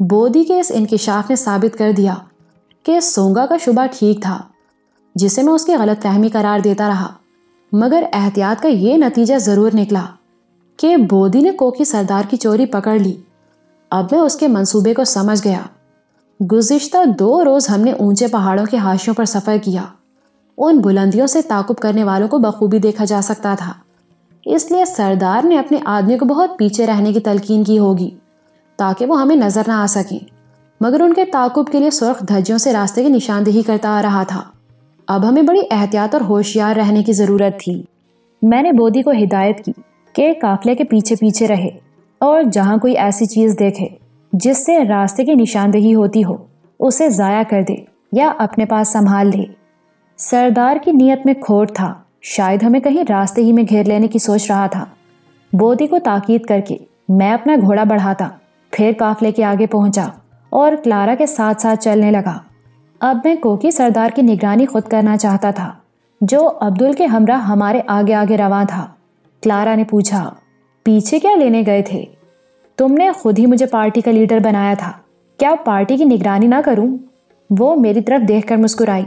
بودی کے اس انکشاف نے ثابت کر دیا کہ سونگا کا شبہ ٹھیک تھا، جسے میں اس کی غلط فہمی قرار دیتا رہا، مگر احتیاط کا یہ نتیجہ ضرور نکلا کہ بودی نے کوکی سردار کی چوری پکڑ لی۔ اب میں اس کے منصوبے کو سمجھ گیا۔ گزشتہ 2 روز ہم نے اونچے پہاڑوں کے حاشیوں پر سفر کیا۔ ان بلندیوں سے تعاقب کرنے والوں کو بخوبی دیکھا جا سکتا تھا، اس لیے سردار نے اپنے آدمی کو بہت پیچھے رہنے کی تلقین کی ہوگی تاکہ وہ ہمیں نظر نہ آ سکیں، مگر ان کے تعاقب کے لیے سرخ دھجیوں سے راستے کی نشاندہی کرتا آ رہا تھا۔ اب ہمیں بڑی احتیاط اور ہوشیار رہنے کی ضرورت تھی۔ میں نے بودی کو ہدایت کی کہ قافلے کے پیچھے پیچھے رہے اور جہاں کوئی ایسی چیز دیکھے جس سے راستے کی نشاندہی ہوتی ہو اسے ضائع کر دے یا اپنے پاس سنبھال لے۔ سردار کی نیت میں کھوٹ تھا، شاید ہمیں کہیں راستے ہی میں گھیر لینے کی سوچ رہا تھا۔ بودی کو تاکید کر کے میں اپنا گھوڑا بڑھاتا، پھر قافلے کے آگے پہنچا اور کلارا کے ساتھ ساتھ چلنے لگا۔ اب میں کوکی سردار کی نگرانی خود کرنا چاہتا تھا، جو عبدل کے ہمراہ ہمارے آگے آگے رواں تھا۔ کلارا نے پوچھا، پیچھے کیا لینے گئے تھے؟ تم نے خود ہی مجھے پارٹی کا لیڈر بنایا تھا، کیا پارٹی کی نگرانی نہ کروں؟ وہ میری طرف دیکھ کر مسکرائی۔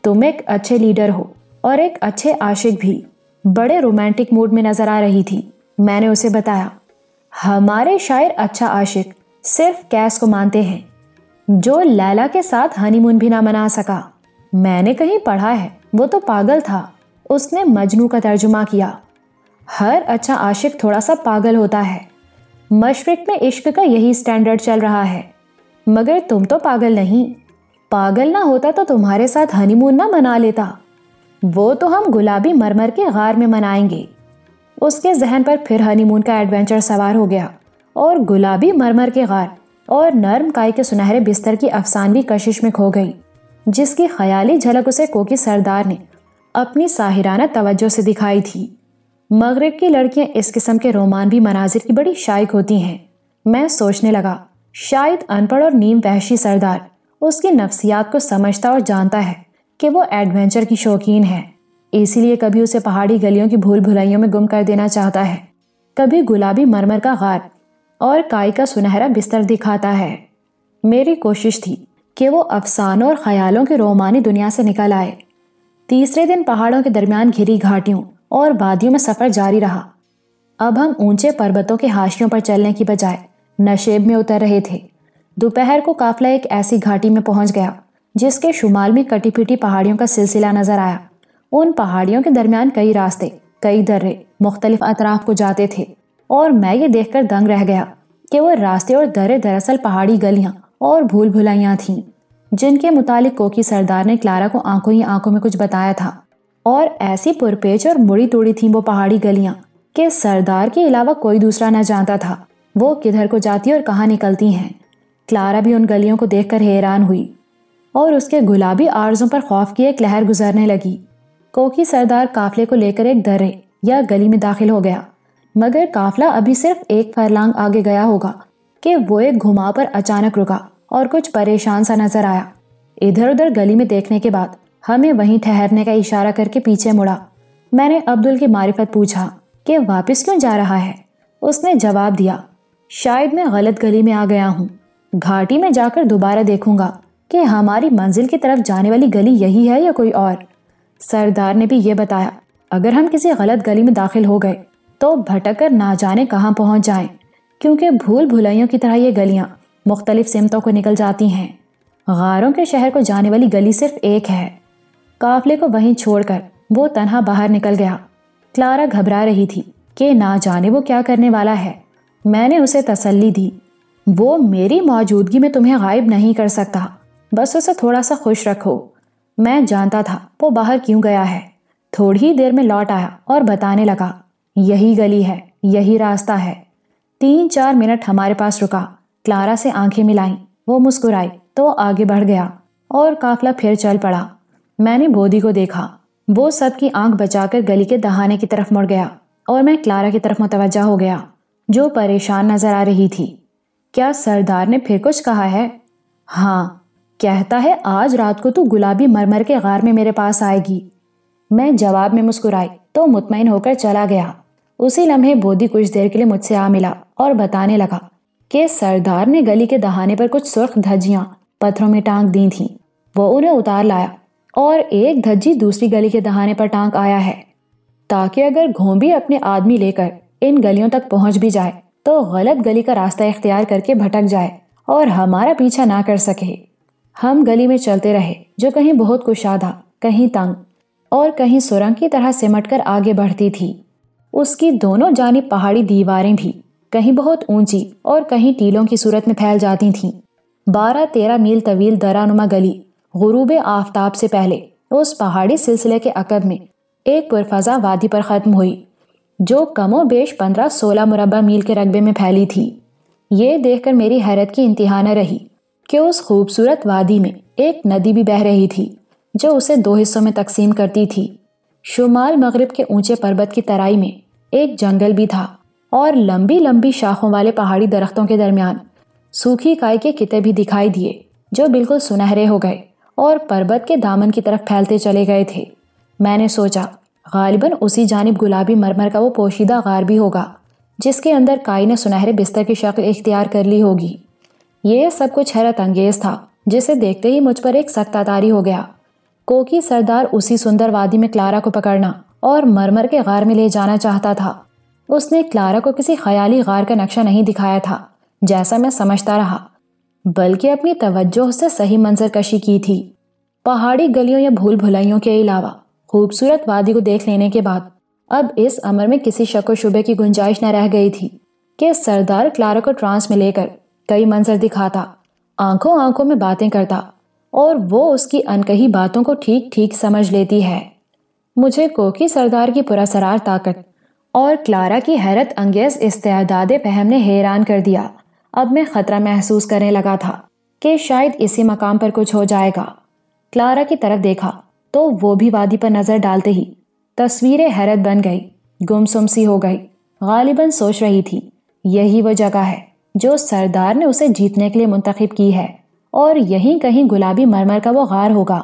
تم ایک اچھے لیڈر ہو اور ایک اچھے عاشق بھی۔ بڑے رومانٹک موڈ میں نظر آ رہی تھی۔ میں نے اسے بتایا، ہمارے شاعر اچھا عاشق صرف کیس کو مانتے ہیں، جو لیلا کے ساتھ ہنی مون بھی نہ منا سکا۔ میں نے کہیں پڑھا ہے، وہ تو پاگل تھا۔ اس نے مجنوں کا ترجمہ کیا۔ ہر اچھا عاشق تھوڑا سا پاگل ہوتا ہے۔ مشرق میں عشق کا یہی سٹینڈرڈ چل رہا ہے، مگر تم تو پاگل نہیں۔ پاگل نہ ہوتا تو تمہارے ساتھ ہنی مون نہ منا لیتا۔ وہ تو ہم گلابی مرمر کے غار میں منائیں گے۔ اس کے ذہن پر پھر ہنی مون کا ایڈونچر سوار ہو گیا، اور گلابی مرمر کے غار اور نرم کائی کے سنہرے بستر کی افسانوی کشش میں کھو گئی، جس کی خیالی جھلک اسے کوکی سردار نے اپنی ساحرانہ توجہ سے دکھائی تھی۔ مغرب کی لڑکیاں اس قسم کے رومانوی مناظر کی بڑی شائق ہوتی ہیں۔ میں سوچنے لگا، شاید ان پڑھ اور نیم وحشی سردار اس کی نفسیات کو سمجھتا اور جانتا ہے کہ وہ ایڈونچر کی شوقین ہے، اسی لیے کبھی اسے پہاڑی گلیوں کی بھول بھلائیوں میں گم کر دینا چاہتا ہے، کبھی گلابی مرمر کا غار اور کائی کا سنہرا بستر دکھاتا ہے۔ میری کوشش تھی کہ وہ افسانوں اور خیالوں کی رومانی دنیا سے نکل آئے۔ تیسرے دن پہاڑوں کے درمیان گھری گھاٹیوں اور وادیوں میں سفر جاری رہا۔ اب ہم اونچے پربتوں کے حاشیوں پر چلنے کی بجائے نشیب میں اتر رہے تھے۔ دوپہر کو قافلہ ایک ایسی گھاٹی میں پہنچ گیا جس کے شمال میں کٹی پھٹی پہاڑیوں کا سلسلہ نظر آیا۔ ان پہاڑیوں کے درمیان کئی راستے، کئی درے مختلف اطراف کو جاتے تھے، اور میں یہ دیکھ کر دنگ رہ گیا کہ وہ راستے اور درے دراصل پہاڑی گلیاں اور بھول بھلائیاں تھیں، جن کے متعلق کوکی سردار نے کلارا کو آنکھوں ہی آنکھوں میں کچھ بتایا تھا۔ اور ایسی پرپیچ اور مڑی توڑی تھیں وہ پہاڑی گلیاں کہ سردار کے علاوہ کوئی دوسرا نہ جانتا تھا وہ کدھر کو جاتی اور کہاں نکلتی ہیں۔ کلارا بھی ان گلیوں کو دیکھ کر حیران ہوئی، اور اس کے گلابی آرزوں پر خوف کی ایک لہر گزرنے لگی۔ کوکی سردار قافلے کو لے کر ایک درے یا گلی میں داخل ہو گیا، مگر قافلہ ابھی صرف 1 فرلانگ آگے گیا ہوگا کہ وہ ایک گھما پر اچانک رکا اور کچھ پریشان سا نظر آیا۔ ادھر ادھر گلی میں دیکھنے کے بعد ہمیں وہیں ٹھہرنے کا اشارہ کر کے پیچھے مڑا۔ میں نے عبدل کی معرفت پوچھا کہ واپس کیوں جا رہا ہے؟ اس نے جواب دیا، شاید میں غلط گلی میں آ گیا ہوں، گھاٹی میں جا کر دوبارہ دیکھوں گا کہ ہماری منزل کی طرف جانے والی گلی یہی ہے یا کوئی اور۔ سردار نے بھی یہ بتایا، اگر ہم کسی غلط گلی میں داخل ہو گئے تو بھٹک کر نہ جانے کہاں پہنچ جائیں، کیونکہ بھول بھلائیوں کی طرح یہ گلیاں مختلف سمتوں کو نکل جاتی ہیں۔ غاروں کے شہر کو جانے والی گلی صرف ایک ہے۔ قافلے کو وہیں چھوڑ کر وہ تنہا باہر نکل گیا۔ کلارا گھبرا رہی تھی کہ نہ جانے وہ کیا کرنے والا ہے۔ میں نے اسے تسلی دی، وہ میری موجودگی میں تمہیں غائب نہیں کر سکتا، بس اسے تھوڑا سا خوش رکھو۔ میں جانتا تھا وہ باہر کیوں گیا ہے۔ تھوڑی ہی دیر میں لوٹ آیا اور بتانے لگا، یہی گلی ہے، یہی راستہ ہے۔ 3-4 منٹ ہمارے پاس رکا، کلارا سے آنکھیں ملائیں، وہ مسکرائی تو آگے بڑھ گیا اور قافلہ پھر چل پڑا۔ میں نے بودی کو دیکھا، وہ سب کی آنکھ بچا کر گلی کے دہانے کی طرف مڑ گیا، اور میں کلارا کی طرف متوجہ ہو گیا جو پریشان نظر آ رہی تھی۔ کیا سردار نے پھر کچھ کہا ہے؟ ہاں، کہتا ہے آج رات کو تو گلابی مرمر کے غار میں میرے پاس آئے گی۔ میں جواب میں مسکرائی تو مطمئن ہو کر چلا گیا۔ اسی لمحے بودی کچھ دیر کے لیے مجھ سے آ ملا اور بتانے لگا، کہ سردار نے گلی کے دہانے پر کچھ سرخ دھجیاں پتھروں میں ٹانگ دی تھیں۔ وہ انہیں اتار لایا اور ایک دھجی دوسری گلی کے دہانے پر ٹانگ آیا ہے، تاکہ اگر گھومبی اپنے آدمی لے کر ان گلیوں تک پہنچ بھی جائے تو غلط گلی کا راستہ اختیار کر کے بھٹک جائے اور ہمارا پیچھا نہ کر سکے۔ ہم گلی میں چلتے رہے جو کہیں بہت کشادہ، کہیں تنگ اور کہیں سرنگ کی طرح سمٹ کر آگے بڑھتی تھی۔ اس کی دونوں جانب پہاڑی دیواریں بھی کہیں بہت اونچی اور کہیں ٹیلوں کی صورت میں پھیل جاتی تھیں۔ 12-13 میل طویل درانما گلی غروب آفتاب سے پہلے اس پہاڑی سلسلے کے عقب میں ایک پرفضا وادی پر ختم ہوئی، جو کم و بیش 15-16 مربع میل کے رقبے میں پھیلی تھی۔ یہ دیکھ کر میری حیرت کی انتہا نہ رہی کہ اس خوبصورت وادی میں ایک ندی بھی بہہ رہی تھی جو اسے 2 حصوں میں تقسیم کرتی تھی۔ شمال مغرب کے اونچے پربت کی ترائی میں ایک جنگل بھی تھا اور لمبی لمبی شاخوں والے پہاڑی درختوں کے درمیان سوکھی کائی کے کتے بھی دکھائی دیے جو بالکل سنہرے ہو گئے اور پربت کے دامن کی طرف پھیلتے چلے گئے تھے۔ میں نے سوچا غالباً اسی جانب گلابی مرمر کا وہ پوشیدہ غار بھی ہوگا جس کے اندر کائی نے سنہرے بستر کی شکل اختیار کر لی ہوگی۔ یہ سب کچھ حیرت انگیز تھا جسے دیکھتے ہی مجھ پر ایک سختہ طاری ہو گیا۔ کوکی سردار اسی سندر وادی میں کلارا کو پکڑنا اور مرمر کے غار میں لے جانا چاہتا تھا۔ اس نے کلارا کو کسی خیالی غار کا نقشہ نہیں دکھایا تھا جیسا میں سمجھتا رہا، بلکہ اپنی توجہ سے صحیح منظر کشی کی تھی۔ پہاڑی گلیوں یا بھول بھلائیوں کے علاوہ خوبصورت وادی کو دیکھ لینے کے بعد اب اس امر میں کسی شک و شبے کی گنجائش نہ رہ گئی تھی کہ سردار کلارا کو ٹرانس میں لے کر کئی منظر دکھاتا، آنکھوں آنکھوں میں باتیں کرتا اور وہ اس کی انکہی باتوں کو ٹھیک ٹھیک سمجھ لیتی ہے۔ مجھے کوکی سردار کی پراسرار طاقت اور کلارا کی حیرت انگیز استعداد فہم نے حیران کر دیا۔ اب میں خطرہ محسوس کرنے لگا تھا کہ شاید اسی مقام پر کچھ ہو جائے گا۔ کلارا کی طرف دیکھا تو وہ بھی وادی پر نظر ڈالتے ہی تصویر حیرت بن گئی، گمسم سی ہو گئی۔ غالباً سوچ رہی تھی یہی وہ جگہ ہے جو سردار نے اسے جیتنے کے لیے منتخب کی ہے، اور یہیں کہیں گلابی مرمر کا وہ غار ہوگا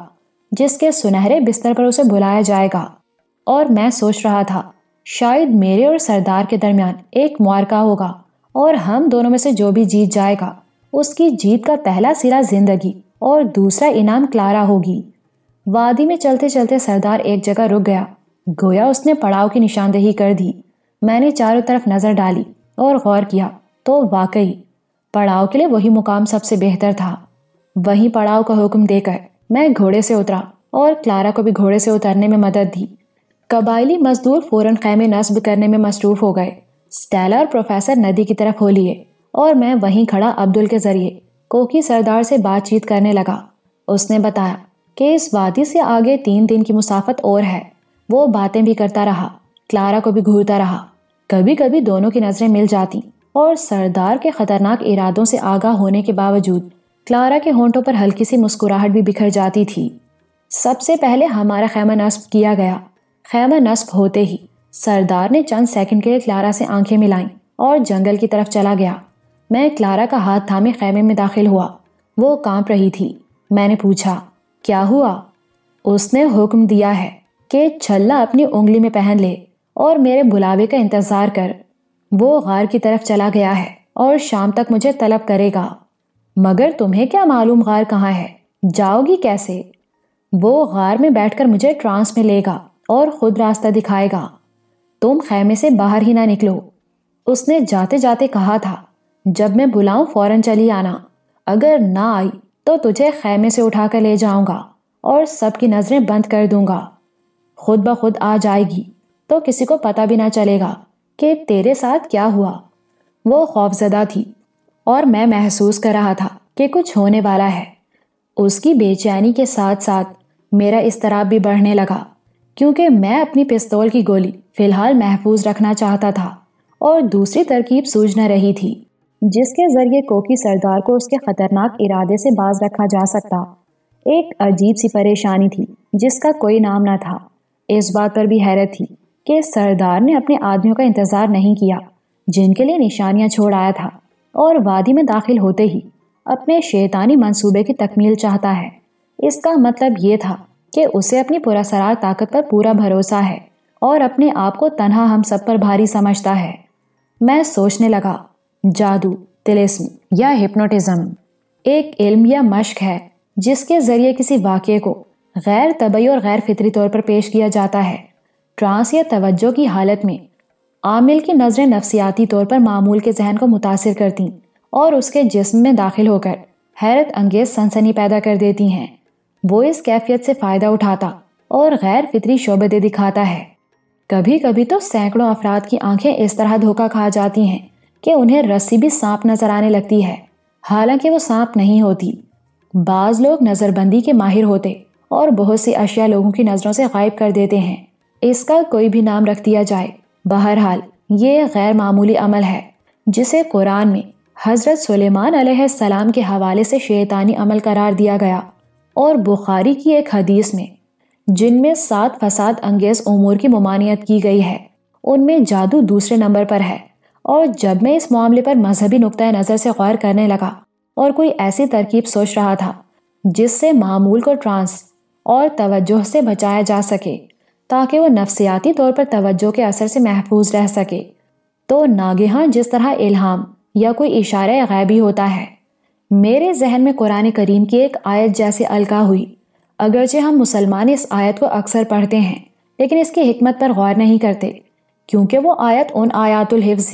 جس کے سنہرے بستر پر اسے بلایا جائے گا۔ اور میں سوچ رہا تھا شاید میرے اور سردار کے درمیان ایک معرکہ ہوگا اور ہم دونوں میں سے جو بھی جیت جائے گا اس کی جیت کا پہلا سرا زندگی اور دوسرا انعام کلارا ہوگی۔ وادی میں چلتے چلتے سردار ایک جگہ رک گیا، گویا اس نے پڑاؤ کی نشاندہی کر دی۔ میں نے چاروں طرف نظر ڈالی اور غور کیا تو واقعی پڑاؤ کے لیے وہی مقام سب سے بہتر تھا۔ وہیں پڑاؤ کا حکم دے کر میں گھوڑے سے اترا اور کلارا کو بھی گھوڑے سے اترنے میں مدد دی۔ قبائلی مزدور فوراً خیمے نصب کرنے میں مصروف ہو گئے۔ سٹیلا اور پروفیسر ندی کی طرف ہو لیے اور میں وہیں کھڑا عبدل کے ذریعے کوکی سردار سے بات چیت کرنے لگا۔ اس نے بتایا کہ اس وادی سے آگے 3 دن کی مسافت اور ہے۔ وہ باتیں بھی کرتا رہا، کلارا کو بھی گھورتا رہا۔ کبھی کبھی دونوں کی نظریں مل جاتی اور سردار کے خطرناک ارادوں سے آگاہ ہونے کے باوجود کلارا کے ہونٹوں پر ہلکی سی مسکراہٹ بھی بکھر جاتی تھی۔ سب سے پہلے ہمارا خیمہ نصب کیا گیا۔ خیمہ نصب ہوتے ہی سردار نے چند سیکنڈ کے لیے کلارا سے آنکھیں ملائیں اور جنگل کی طرف چلا گیا۔ میں کلارا کا ہاتھ تھامے خیمے میں داخل ہوا۔ وہ کانپ رہی تھی۔ میں نے پوچھا کیا ہوا؟ اس نے حکم دیا ہے کہ چھلا اپنی انگلی میں پہن لے اور میرے بلاوے کا انتظار کر۔ وہ غار کی طرف چلا گیا ہے اور شام تک مجھے طلب کرے گا۔ مگر تمہیں کیا معلوم غار کہاں ہے؟ جاؤ گی کیسے؟ وہ غار میں بیٹھ کر مجھے ٹرانس میں لے گا اور خود راستہ دکھائے گا۔ تم خیمے سے باہر ہی نہ نکلو۔ اس نے جاتے جاتے کہا تھا جب میں بلاؤں فوراً چلی آنا، اگر نہ آئی تو تجھے خیمے سے اٹھا کر لے جاؤں گا اور سب کی نظریں بند کر دوں گا۔ خود بخود آ جائے گی تو کسی کو پتہ بھی نہ چلے گا کہ تیرے ساتھ کیا ہوا۔ وہ خوفزدہ تھی اور میں محسوس کر رہا تھا کہ کچھ ہونے والا ہے۔ اس کی بے چینی کے ساتھ ساتھ میرا اضطراب بھی بڑھنے لگا، کیونکہ میں اپنی پستول کی گولی فی الحال محفوظ رکھنا چاہتا تھا اور دوسری ترکیب سوجھ نہ رہی تھی جس کے ذریعے کوکی سردار کو اس کے خطرناک ارادے سے باز رکھا جا سکتا۔ ایک عجیب سی پریشانی تھی جس کا کوئی نام نہ تھا۔ اس بات پر بھی حیرت تھی کہ سردار نے اپنے آدمیوں کا انتظار نہیں کیا جن کے لیے نشانیاں چھوڑ آیا تھا، اور وادی میں داخل ہوتے ہی اپنے شیطانی منصوبے کی تکمیل چاہتا ہے۔ اس کا مطلب یہ تھا کہ اسے اپنی پراسرار طاقت پر پورا بھروسہ ہے اور اپنے آپ کو تنہا ہم سب پر بھاری سمجھتا ہے۔ میں سوچنے لگا جادو، طلسم یا ہپنوٹزم ایک علم یا مشق ہے جس کے ذریعے کسی واقعے کو غیر طبعی اور غیر فطری طور پر پیش کیا جاتا ہے۔ ٹرانس یا توجہ کی حالت میں عامل کی نظریں نفسیاتی طور پر معمول کے ذہن کو متاثر کرتی اور اس کے جسم میں داخل ہو کر حیرت انگیز سنسنی پیدا کر دیتی ہیں۔ وہ اس کیفیت سے فائدہ اٹھاتا اور غیر فطری شعبے دکھاتا ہے۔ کبھی کبھی تو سینکڑوں افراد کی آنکھیں اس طرح دھوکہ کھا جاتی ہیں کہ انہیں رسی بھی سانپ نظر آنے لگتی ہے، حالانکہ وہ سانپ نہیں ہوتی۔ بعض لوگ نظر بندی کے ماہر ہوتے اور بہت سی اشیاء لوگوں کی نظروں سے غائب کر دیتے ہیں۔ اس کا کوئی بھی نام رکھ دیا جائے، بہرحال یہ غیر معمولی عمل ہے جسے قرآن میں حضرت سلیمان علیہ السلام کے حوالے سے شیطانی عمل قرار دیا گیا، اور بخاری کی ایک حدیث میں جن میں 7 فساد انگیز امور کی ممانعت کی گئی ہے، ان میں جادو دوسرے نمبر پر ہے۔ اور جب میں اس معاملے پر مذہبی نقطۂ نظر سے غور کرنے لگا اور کوئی ایسی ترکیب سوچ رہا تھا جس سے معمول کو ٹرانس اور توجہ سے بچایا جا سکے تاکہ وہ نفسیاتی طور پر توجہ کے اثر سے محفوظ رہ سکے، تو ناگہاں جس طرح الہام یا کوئی اشارہ غیبی ہوتا ہے، میرے ذہن میں قرآن کریم کی ایک آیت جیسی القاء ہوئی۔ اگرچہ ہم مسلمان اس آیت کو اکثر پڑھتے ہیں لیکن اس کی حکمت پر غور نہیں کرتے، کیونکہ وہ آیت ان آیات الحفظ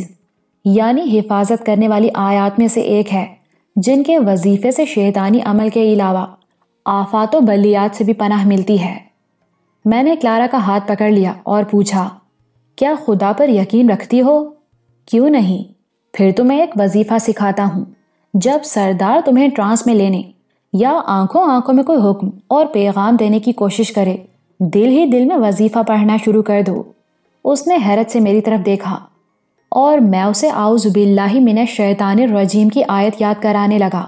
یعنی حفاظت کرنے والی آیات میں سے ایک ہے جن کے وظیفے سے شیطانی عمل کے علاوہ آفات و بلیات سے بھی پناہ ملتی ہے۔ میں نے کلارا کا ہاتھ پکڑ لیا اور پوچھا، کیا خدا پر یقین رکھتی ہو؟ کیوں نہیں، پھر تمہیں ایک وظیفہ سکھاتا ہوں۔ جب سردار تمہیں ٹرانس میں لینے یا آنکھوں میں کوئی حکم اور پیغام دینے کی کوشش کرے، دل ہی دل میں وظیفہ پڑھنا شروع کر دو۔ اس نے حیرت سے میری طرف دیکھا اور میں اسے اعوذ باللہ من الشیطان الرجیم کی آیت یاد کرانے لگا،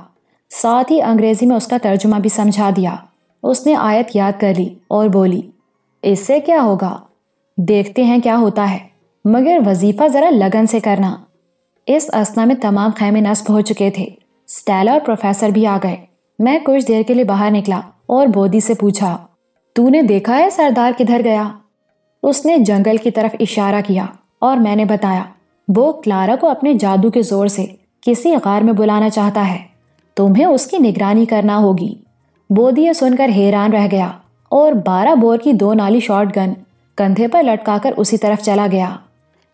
ساتھ ہی انگریزی میں اس کا ترجمہ بھی سمجھا دیا۔ اس نے آیت یاد کر لی اور بولی، اس سے کیا ہوگا؟ دیکھتے ہیں کیا ہوتا ہے، مگر وظیفہ ذرا لگن سے کرنا۔ اس اثنا میں تمام خیمے نصب ہو چکے تھے، اسٹیلا اور پروفیسر بھی آ گئے۔ میں کچھ دیر کے لیے باہر نکلا اور بودی سے پوچھا، تو نے دیکھا ہے سردار کدھر گیا؟ اس نے جنگل کی طرف اشارہ کیا اور میں نے بتایا، وہ کلارا کو اپنے جادو کے زور سے کسی غار میں بلانا چاہتا ہے، تمہیں اس کی نگرانی کرنا ہوگی۔ بودی یہ سن کر حیران رہ گیا اور 12 بور کی 2 نالی شارٹ گن کندھے پر لٹکا کر اسی طرف چلا گیا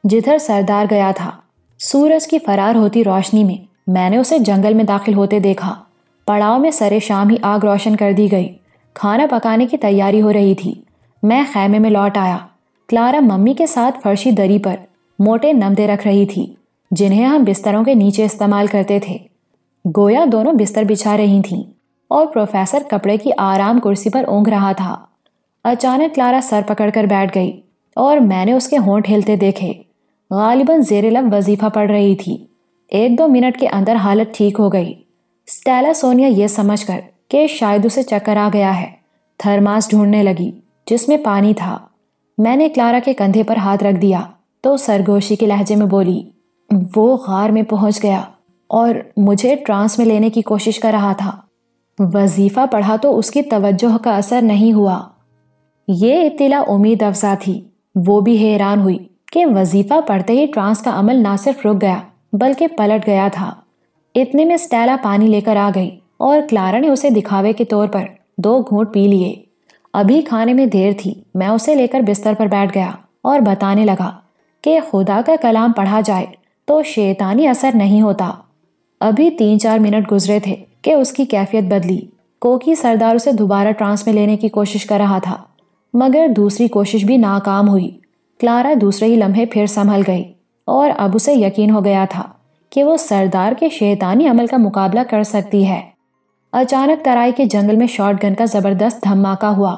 جدھر سردار گیا تھا۔ سورج کی فرار ہوتی روشنی میں نے اسے جنگل میں داخل ہوتے دیکھا۔ پڑاؤ میں سرے شام ہی آگ روشن کر دی گئی، کھانا پکانے کی تیاری ہو رہی تھی۔ میں خیمے میں لوٹ آیا۔ کلارا ممی کے ساتھ فرشی دری پر موٹے نمدے رکھ رہی تھی جنہیں ہم بستروں کے نیچے استعمال کرتے تھے، گویا دونوں بستر بچھا رہی تھیں، اور پروفیسر کپڑے کی آرام کرسی پر اونگھ رہا تھا۔ اچانک کلارا سر پکڑ کر بیٹھ گئی اور میں نے اس کے ہونٹ ہلتے دیکھے۔ غالباً زیر لب وظیفہ پڑھ رہی تھی۔ 1-2 منٹ کے اندر حالت ٹھیک ہو گئی۔ اسٹیلا سونیا یہ سمجھ کر کہ شاید اسے چکر آ گیا ہے، تھرماس ڈھونڈنے لگی جس میں پانی تھا۔ میں نے کلارا کے کندھے پر ہاتھ رکھ دیا تو سرگوشی کے لہجے میں بولی، وہ غار میں پہنچ گیا اور مجھے ٹرانس میں لینے کی کوشش کر رہا تھا۔ وظیفہ پڑھا تو اس کی توجہ کا اثر نہیں ہوا۔ یہ اطلاع امید افزا تھی۔ وہ بھی حیران ہوئی کہ وظیفہ پڑھتے ہی ٹرانس کا عمل نہ صرف رک گیا بلکہ پلٹ گیا تھا۔ اتنے میں اسٹیلا پانی لے کر آ گئی اور کلارا نے اسے دکھاوے کے طور پر 2 گھونٹ پی لیے۔ ابھی کھانے میں دیر تھی۔ میں اسے لے کر بستر پر بیٹھ گیا اور بتانے لگا کہ خدا کا کلام پڑھا جائے تو شیطانی اثر نہیں ہوتا۔ ابھی 3-4 منٹ گزرے تھے کہ اس کی کیفیت بدلی۔ کوکی سردار اسے دوبارہ ٹرانس میں لینے کی کوشش کر رہا تھا، مگر دوسری کوشش بھی ناکام ہوئی۔ کلارا دوسرے ہی لمحے پھر سنبھل گئی اور اب اسے یقین ہو گیا تھا کہ وہ سردار کے شیطانی عمل کا مقابلہ کر سکتی ہے۔ اچانک ترائی کے جنگل میں شارٹ گن کا زبردست دھماکہ ہوا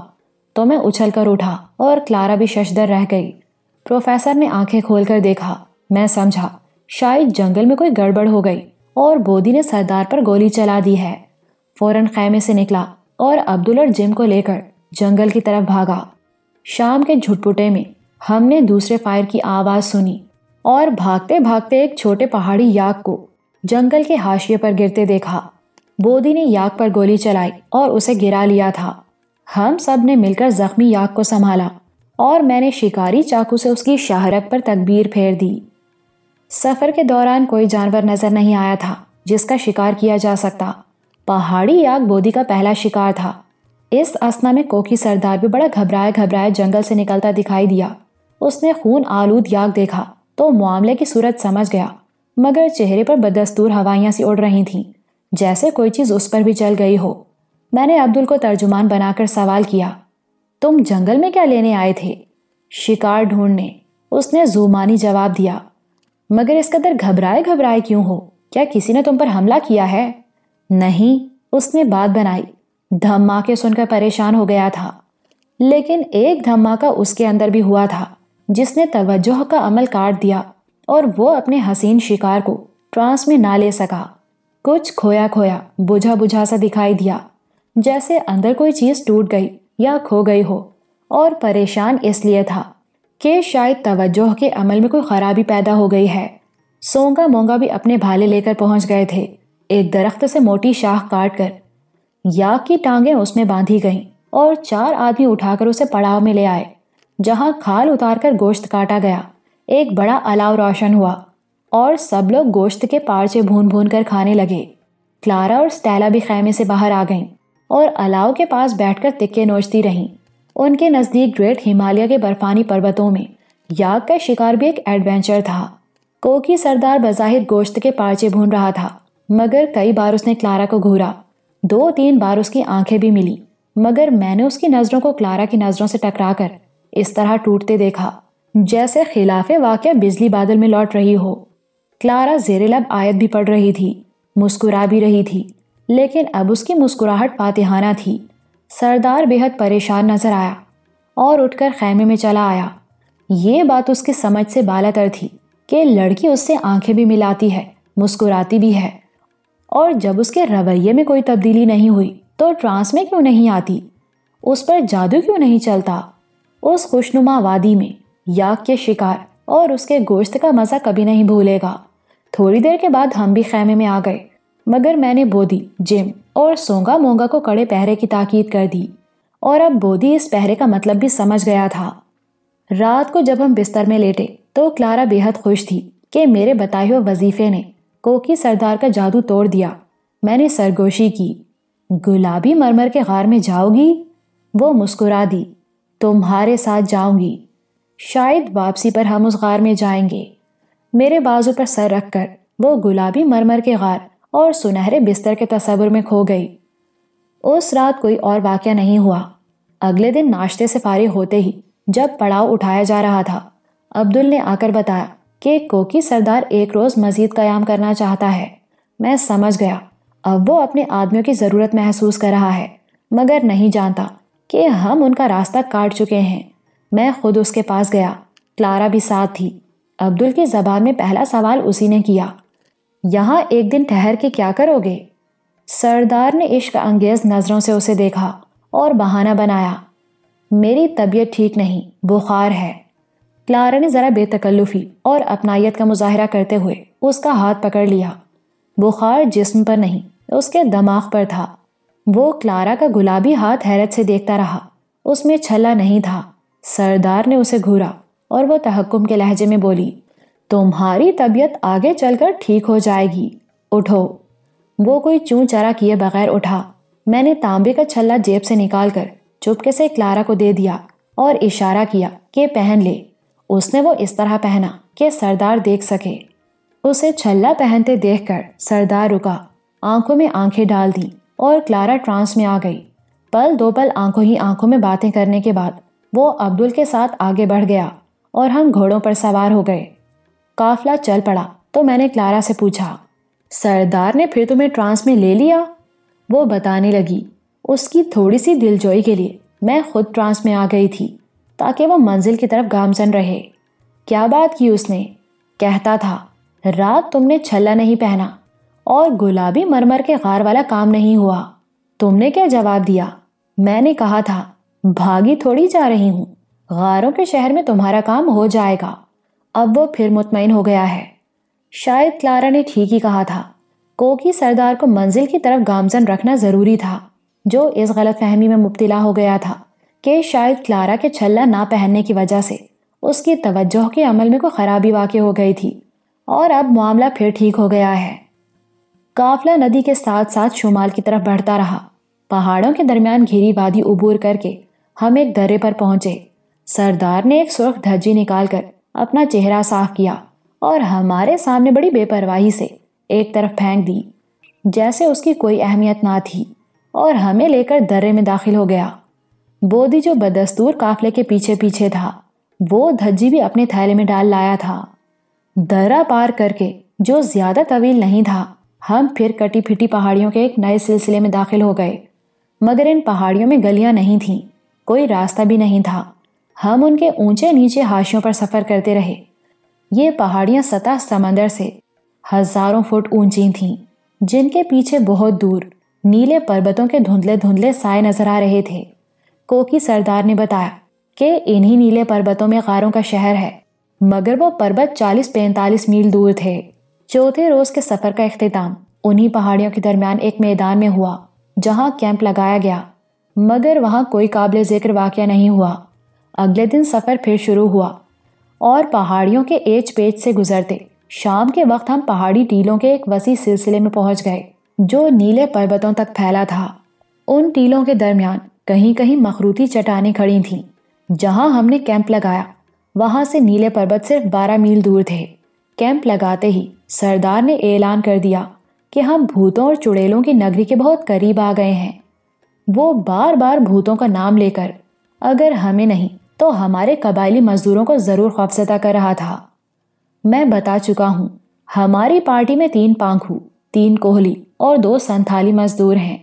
تو میں اچھل کر اٹھا اور کلارا بھی ششدر رہ گئی۔ پروفیسر نے آنکھیں کھول کر دیکھا۔ میں سمجھا شاید جنگل میں کوئی گڑبڑ ہو گئی اور بودی نے سردار پر گولی چلا دی ہے۔ فوراً خیمے سے نکلا اور عبدل اور جم کو لے کر جنگل کی طرف بھاگا۔ شام کے جھٹپٹے میں ہم نے دوسرے فائر کی آواز سنی اور بھاگتے بھاگتے ایک چھوٹے پہاڑی یاک کو جنگل کے حاشیے پر گرتے دیکھا۔ بودی نے یاک پر گولی چلائی اور اسے گرا لیا تھا۔ ہم سب نے مل کر زخمی یاک کو سنبھالا اور میں نے شکاری چاقو سے اس کی شاہرگ پر تکبیر پھیر دی۔ سفر کے دوران کوئی جانور نظر نہیں آیا تھا جس کا شکار کیا جا سکتا۔ پہاڑی یاک بودی کا پہلا شکار تھا۔ اس اثنا میں کوکی سردار بھی بڑا گھبرائے جنگل سے نکلتا دکھائی دیا۔ اس نے خون آلود یاک دیکھا تو معاملے کی صورت سمجھ گیا، مگر چہرے پر بدستور ہوائیاں سی اڑ رہی تھیں، جیسے کوئی چیز اس پر بھی چل گئی ہو۔ میں نے عبدل کو ترجمان بنا کر سوال کیا، تم جنگل میں کیا لینے آئے تھے؟ شکار ڈھونڈنے، اس نے زومانی جواب دیا۔ مگر اس قدر گھبرائے کیوں ہو؟ کیا کسی نے تم پر حملہ کیا ہے؟ نہیں، اس نے بات بنائی۔ دھماکے سن کر پریشان ہو گیا تھا، لیکن ایک دھماکہ اس کے اندر بھی ہوا تھا جس نے توجہ کا عمل کاٹ دیا اور وہ اپنے حسین شکار کو ٹرانس میں نہ لے سکا۔ کچھ کھویا بجھا سا دکھائی دیا، جیسے اندر کوئی چیز ٹوٹ گئی یا کھو گئی ہو، اور پریشان اس لیے تھا کہ شاید توجہ کے عمل میں کوئی خرابی پیدا ہو گئی ہے۔ سونگا مونگا بھی اپنے بھالے لے کر پہنچ گئے تھے۔ ایک درخت سے موٹی شاخ کاٹ کر یاک کی ٹانگیں اس میں باندھی گئیں اور 4 آدمی اٹھا کر اسے پڑاؤ میں لے آئے، جہاں کھال اتار کر گوشت کاٹا گیا۔ ایک بڑا الاؤ روشن ہوا اور سب لوگ گوشت کے پارچے بھون کر کھانے لگے۔ کلارا اور سٹیلا بھی خیمے سے باہر آ گئیں اور الاؤ کے پاس بیٹھ کر تکے نوچتی رہیں۔ ان کے نزدیک گریٹ ہمالیہ کے برفانی پروتوں میں یاک کا شکار بھی ایک ایڈونچر تھا۔ کوکی سردار بظاہر گوشت کے پارچے بھون رہا تھا، مگر کئی بار اس نے کلارا کو گھورا۔ 2-3 بار اس کی آنکھیں بھی ملی، مگر میں نے اس کی نظروں کو کلارا کی نظروں سے ٹکرا کر اس طرح ٹوٹتے دیکھا جیسے خلاف واقعہ بجلی بادل میں لوٹ رہی ہو۔ کلارا زیر لب آیت بھی پڑھ رہی تھی، مسکرا بھی رہی تھی، لیکن اب اس کی مسکراہٹ فاتحانہ تھی۔ سردار بے حد پریشان نظر آیا اور اٹھ کر خیمے میں چلا آیا۔ یہ بات اس کی سمجھ سے بالاتر تھی کہ لڑکی اس سے آنکھیں بھی ملاتی ہے، مسکراتی بھی ہے، اور جب اس کے رویے میں کوئی تبدیلی نہیں ہوئی تو ٹرانس میں کیوں نہیں آتی؟ اس پر جادو کیوں نہیں چلتا؟ اس خوشنما وادی میں یاک کے شکار اور اس کے گوشت کا مزہ کبھی نہیں بھولے گا۔ تھوڑی دیر کے بعد ہم بھی خیمے میں آ گئے، مگر میں نے بودی، جم اور سونگا مونگا کو کڑے پہرے کی تاکید کر دی، اور اب بودی اس پہرے کا مطلب بھی سمجھ گیا تھا۔ رات کو جب ہم بستر میں لیٹے تو کلارا بے حد خوش تھی کہ میرے بتائے ہوئے وظیفے نے کوکی سردار کا جادو توڑ دیا۔ میں نے سرگوشی کی، گلابی مرمر کے غار میں جاؤ گی؟ وہ مسکرا دی، تمہارے ساتھ جاؤں گی، شاید واپسی پر ہم اس غار میں جائیں گے۔ میرے بازو پر سر رکھ کر وہ گلابی مرمر کے غار اور سنہرے بستر کے تصور میں کھو گئی۔ اس رات کوئی اور واقعہ نہیں ہوا۔ اگلے دن ناشتے سے فارغ ہوتے ہی جب پڑاؤ اٹھایا جا رہا تھا، عبدل نے آ کر بتایا کہ کوکی سردار ایک روز مزید قیام کرنا چاہتا ہے۔ میں سمجھ گیا، اب وہ اپنے آدمیوں کی ضرورت محسوس کر رہا ہے، مگر نہیں جانتا کہ ہم ان کا راستہ کاٹ چکے ہیں۔ میں خود اس کے پاس گیا، کلارا بھی ساتھ تھی۔ عبدل کی زبان میں پہلا سوال اسی نے کیا، یہاں ایک دن ٹھہر کے کیا کرو گے؟ سردار نے عشق انگیز نظروں سے اسے دیکھا اور بہانہ بنایا، میری طبیعت ٹھیک نہیں، بخار ہے۔ کلارا نے ذرا بے تکلفی اور اپنائیت کا مظاہرہ کرتے ہوئے اس کا ہاتھ پکڑ لیا۔ بخار جسم پر نہیں، اس کے دماغ پر تھا۔ وہ کلارا کا گلابی ہاتھ حیرت سے دیکھتا رہا، اس میں چھلا نہیں تھا۔ سردار نے اسے گھورا اور وہ تحکم کے لہجے میں بولی، تمہاری طبیعت آگے چل کر ٹھیک ہو جائے گی، اٹھو۔ وہ کوئی چوں چرا کیے بغیر اٹھا۔ میں نے تانبے کا چھلا جیب سے نکال کر چپکے سے کلارا کو دے دیا اور اشارہ کیا کہ پہن لے۔ اس نے وہ اس طرح پہنا کہ سردار دیکھ سکے۔ اسے چھلا پہنتے دیکھ کر سردار رکا، آنکھوں میں آنکھیں ڈال دی اور کلارا ٹرانس میں آ گئی۔ پل 2 پل آنکھوں ہی آنکھوں میں باتیں کرنے کے بعد وہ عبدل کے ساتھ آگے بڑھ گیا اور ہم گھوڑوں پر سوار ہو گئے۔ قافلہ چل پڑا تو میں نے کلارا سے پوچھا، سردار نے پھر تمہیں ٹرانس میں لے لیا؟ وہ بتانے لگی، اس کی تھوڑی سی دلجوئی کے لیے میں خود ٹرانس میں آ گئی تھی تاکہ وہ منزل کی طرف گامزن رہے۔ کیا بات کی اس نے؟ کہتا تھا رات تم نے چھلا نہیں پہنا اور گلابی مرمر کے غار والا کام نہیں ہوا۔ تم نے کیا جواب دیا؟ میں نے کہا تھا بھاگی تھوڑی جا رہی ہوں، غاروں کے شہر میں تمہارا کام ہو جائے گا۔ اب وہ پھر مطمئن ہو گیا ہے۔ شاید کلارا نے ٹھیک ہی کہا تھا، کوکی سردار کو منزل کی طرف گامزن رکھنا ضروری تھا، جو اس غلط فہمی میں مبتلا ہو گیا تھا کہ شاید کلارا کے چھلا نہ پہننے کی وجہ سے اس کی توجہ کے عمل میں کوئی خرابی واقع ہو گئی تھی۔ اور اب معاملہ پھر ٹھیک ہو گیا ہے۔ قافلہ ندی کے ساتھ ساتھ شمال کی طرف بڑھتا رہا۔ پہاڑوں کے درمیان گھری وادی عبور کر کے ہم ایک درے پر پہنچے۔ سردار نے ایک سرخ دھجی نکال کر اپنا چہرہ صاف کیا اور ہمارے سامنے بڑی بے پرواہی سے ایک طرف پھینک دی، جیسے اس کی کوئی اہمیت نہ تھی، اور ہمیں لے کر درے میں داخل ہو گیا۔ بودی جو بدستور قافلے کے پیچھے پیچھے تھا، وہ دھجی بھی اپنے تھیلے میں ڈال لایا تھا۔ درہ پار کر کے، جو زیادہ طویل نہیں تھا، ہم پھر کٹی پھٹی پہاڑیوں کے ایک نئے سلسلے میں داخل ہو گئے۔ مگر ان پہاڑیوں میں گلیاں نہیں تھیں، کوئی راستہ بھی نہیں تھا۔ ہم ان کے اونچے نیچے حاشیوں پر سفر کرتے رہے۔ یہ پہاڑیاں سطح سمندر سے ہزاروں فٹ اونچی تھیں، جن کے پیچھے بہت دور نیلے پربتوں کے دھندلے دھندلے سائے نظر آ رہے تھے۔ کوکی سردار نے بتایا کہ انہی نیلے پربتوں میں غاروں کا شہر ہے، مگر وہ پربت 40-45 میل دور تھے۔ چوتھے روز کے سفر کا اختتام انہی پہاڑیوں کے درمیان ایک میدان میں ہوا جہاں کیمپ لگایا گیا، مگر وہاں کوئی قابل ذکر واقعہ نہیں ہوا۔ اگلے دن سفر پھر شروع ہوا اور پہاڑیوں کے ایچ پیچ سے گزرتے شام کے وقت ہم پہاڑی ٹیلوں کے ایک وسیع سلسلے میں پہنچ گئے جو نیلے پربتوں تک پھیلا تھا۔ ان ٹیلوں کے درمیان کہیں کہیں مخروطی چٹانیں کھڑی تھیں۔ جہاں ہم نے کیمپ لگایا وہاں سے نیلے پربت صرف 12 میل دور تھے۔ کیمپ لگاتے ہی سردار نے اعلان کر دیا کہ ہم بھوتوں اور چڑیلوں کی نگری کے بہت قریب آ گئے ہیں۔ وہ بار بار بھوتوں کا نام لے کر اگر ہمیں نہیں تو ہمارے قبائلی مزدوروں کو ضرور خوفزدہ کر رہا تھا۔ میں بتا چکا ہوں، ہماری پارٹی میں 3 پانکھو، 3 کوہلی اور 2 سنتھالی مزدور ہیں۔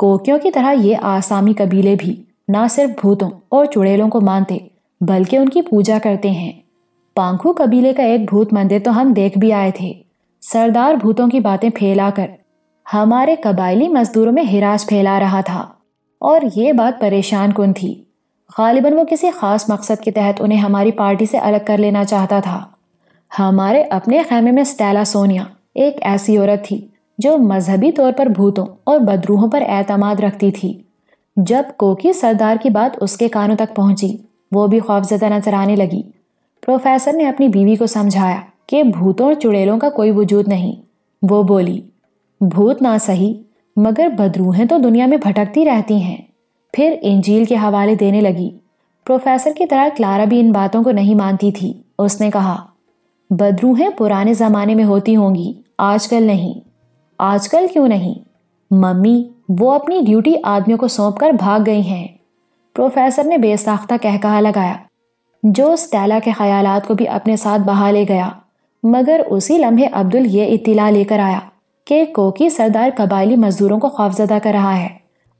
کوکیوں کی طرح یہ آسامی قبیلے بھی نہ صرف بھوتوں اور چڑیلوں کو مانتے بلکہ ان کی پوجا کرتے ہیں۔ پانکھو قبیلے کا ایک بھوت مندر تو ہم دیکھ بھی آئے تھے۔ سردار بھوتوں کی باتیں پھیلا کر ہمارے قبائلی مزدوروں میں ہراس پھیلا رہا تھا، اور یہ بات پریشان کن تھی۔ غالباً وہ کسی خاص مقصد کے تحت انہیں ہماری پارٹی سے الگ کر لینا چاہتا تھا۔ ہمارے اپنے خیمے میں سٹیلا سونیا ایک ایسی عورت تھی جو مذہبی طور پر بھوتوں اور بدروحوں پر اعتماد رکھتی تھی۔ جب کوکی سردار کی بات اس کے کانوں تک پہنچی، وہ بھی خوفزدہ نظر آنے لگی۔ پروفیسر نے اپنی بیوی کو سمجھایا کہ بھوتوں اور چڑیلوں کا کوئی وجود نہیں۔ وہ بولی، بھوت نہ سہی مگر بدروحیں تو دنیا میں بھٹکتی رہتی ہیں۔ پھر انجیل کے حوالے دینے لگی۔ پروفیسر کی طرح کلارا بھی ان باتوں کو نہیں مانتی تھی۔ اس نے کہا، بدروحیں پرانے زمانے میں ہوتی ہوں گی، آج کل نہیں۔ آج کل کیوں نہیں؟ ممی، وہ اپنی ڈیوٹی آدمیوں کو سونپ کر بھاگ گئی ہیں۔ پروفیسر نے بے ساختہ کہکہا لگایا، جو سٹیلا کے خیالات کو بھی اپنے ساتھ بہا لے گیا۔ مگر اسی لمحے عبدل یہ اطلاع لے کر آیا کہ کوکی سردار قبائلی مزدوروں کو خوفزدہ کر رہا ہے۔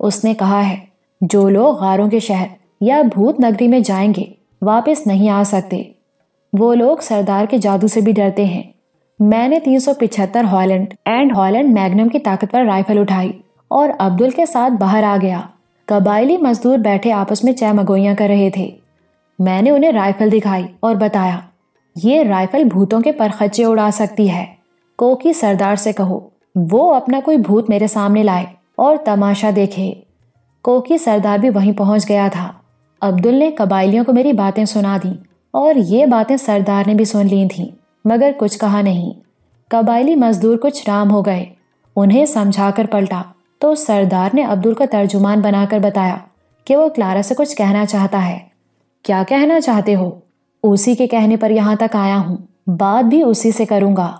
اس نے کہا ہے، جو لوگ غاروں کے شہر یا بھوت نگری میں جائیں گے واپس نہیں آ سکتے۔ وہ لوگ سردار کے جادو سے بھی ڈرتے ہیں۔ میں نے 375 ہالینڈ میگنم کی طاقتور رائفل اٹھائی اور عبدل کے ساتھ باہر آ گیا۔ قبائلی مزدور بیٹھے آپس میں چائے مگوئیاں کر رہے تھے۔ میں نے انہیں رائفل دکھائی اور بتایا، یہ رائفل بھوتوں کے پرخچے اڑا سکتی ہے۔ کوکی سردار سے کہو وہ اپنا کوئی بھوت میرے سامنے لائے اور تماشا دیکھے۔ کوکی سردار بھی وہیں پہنچ گیا تھا۔ عبدل نے قبائلیوں کو میری باتیں سنا دیں اور یہ باتیں سردار نے بھی سن لی تھیں، مگر کچھ کہا نہیں۔ قبائلی مزدور کچھ رام ہو گئے۔ انہیں سمجھا کر پلٹا تو سردار نے عبدل کا ترجمان بنا کر بتایا کہ وہ کلارا سے کچھ کہنا چاہتا ہے۔ کیا کہنا چاہتے ہو؟ اسی کے کہنے پر یہاں تک آیا ہوں، بات بھی اسی سے کروں گا۔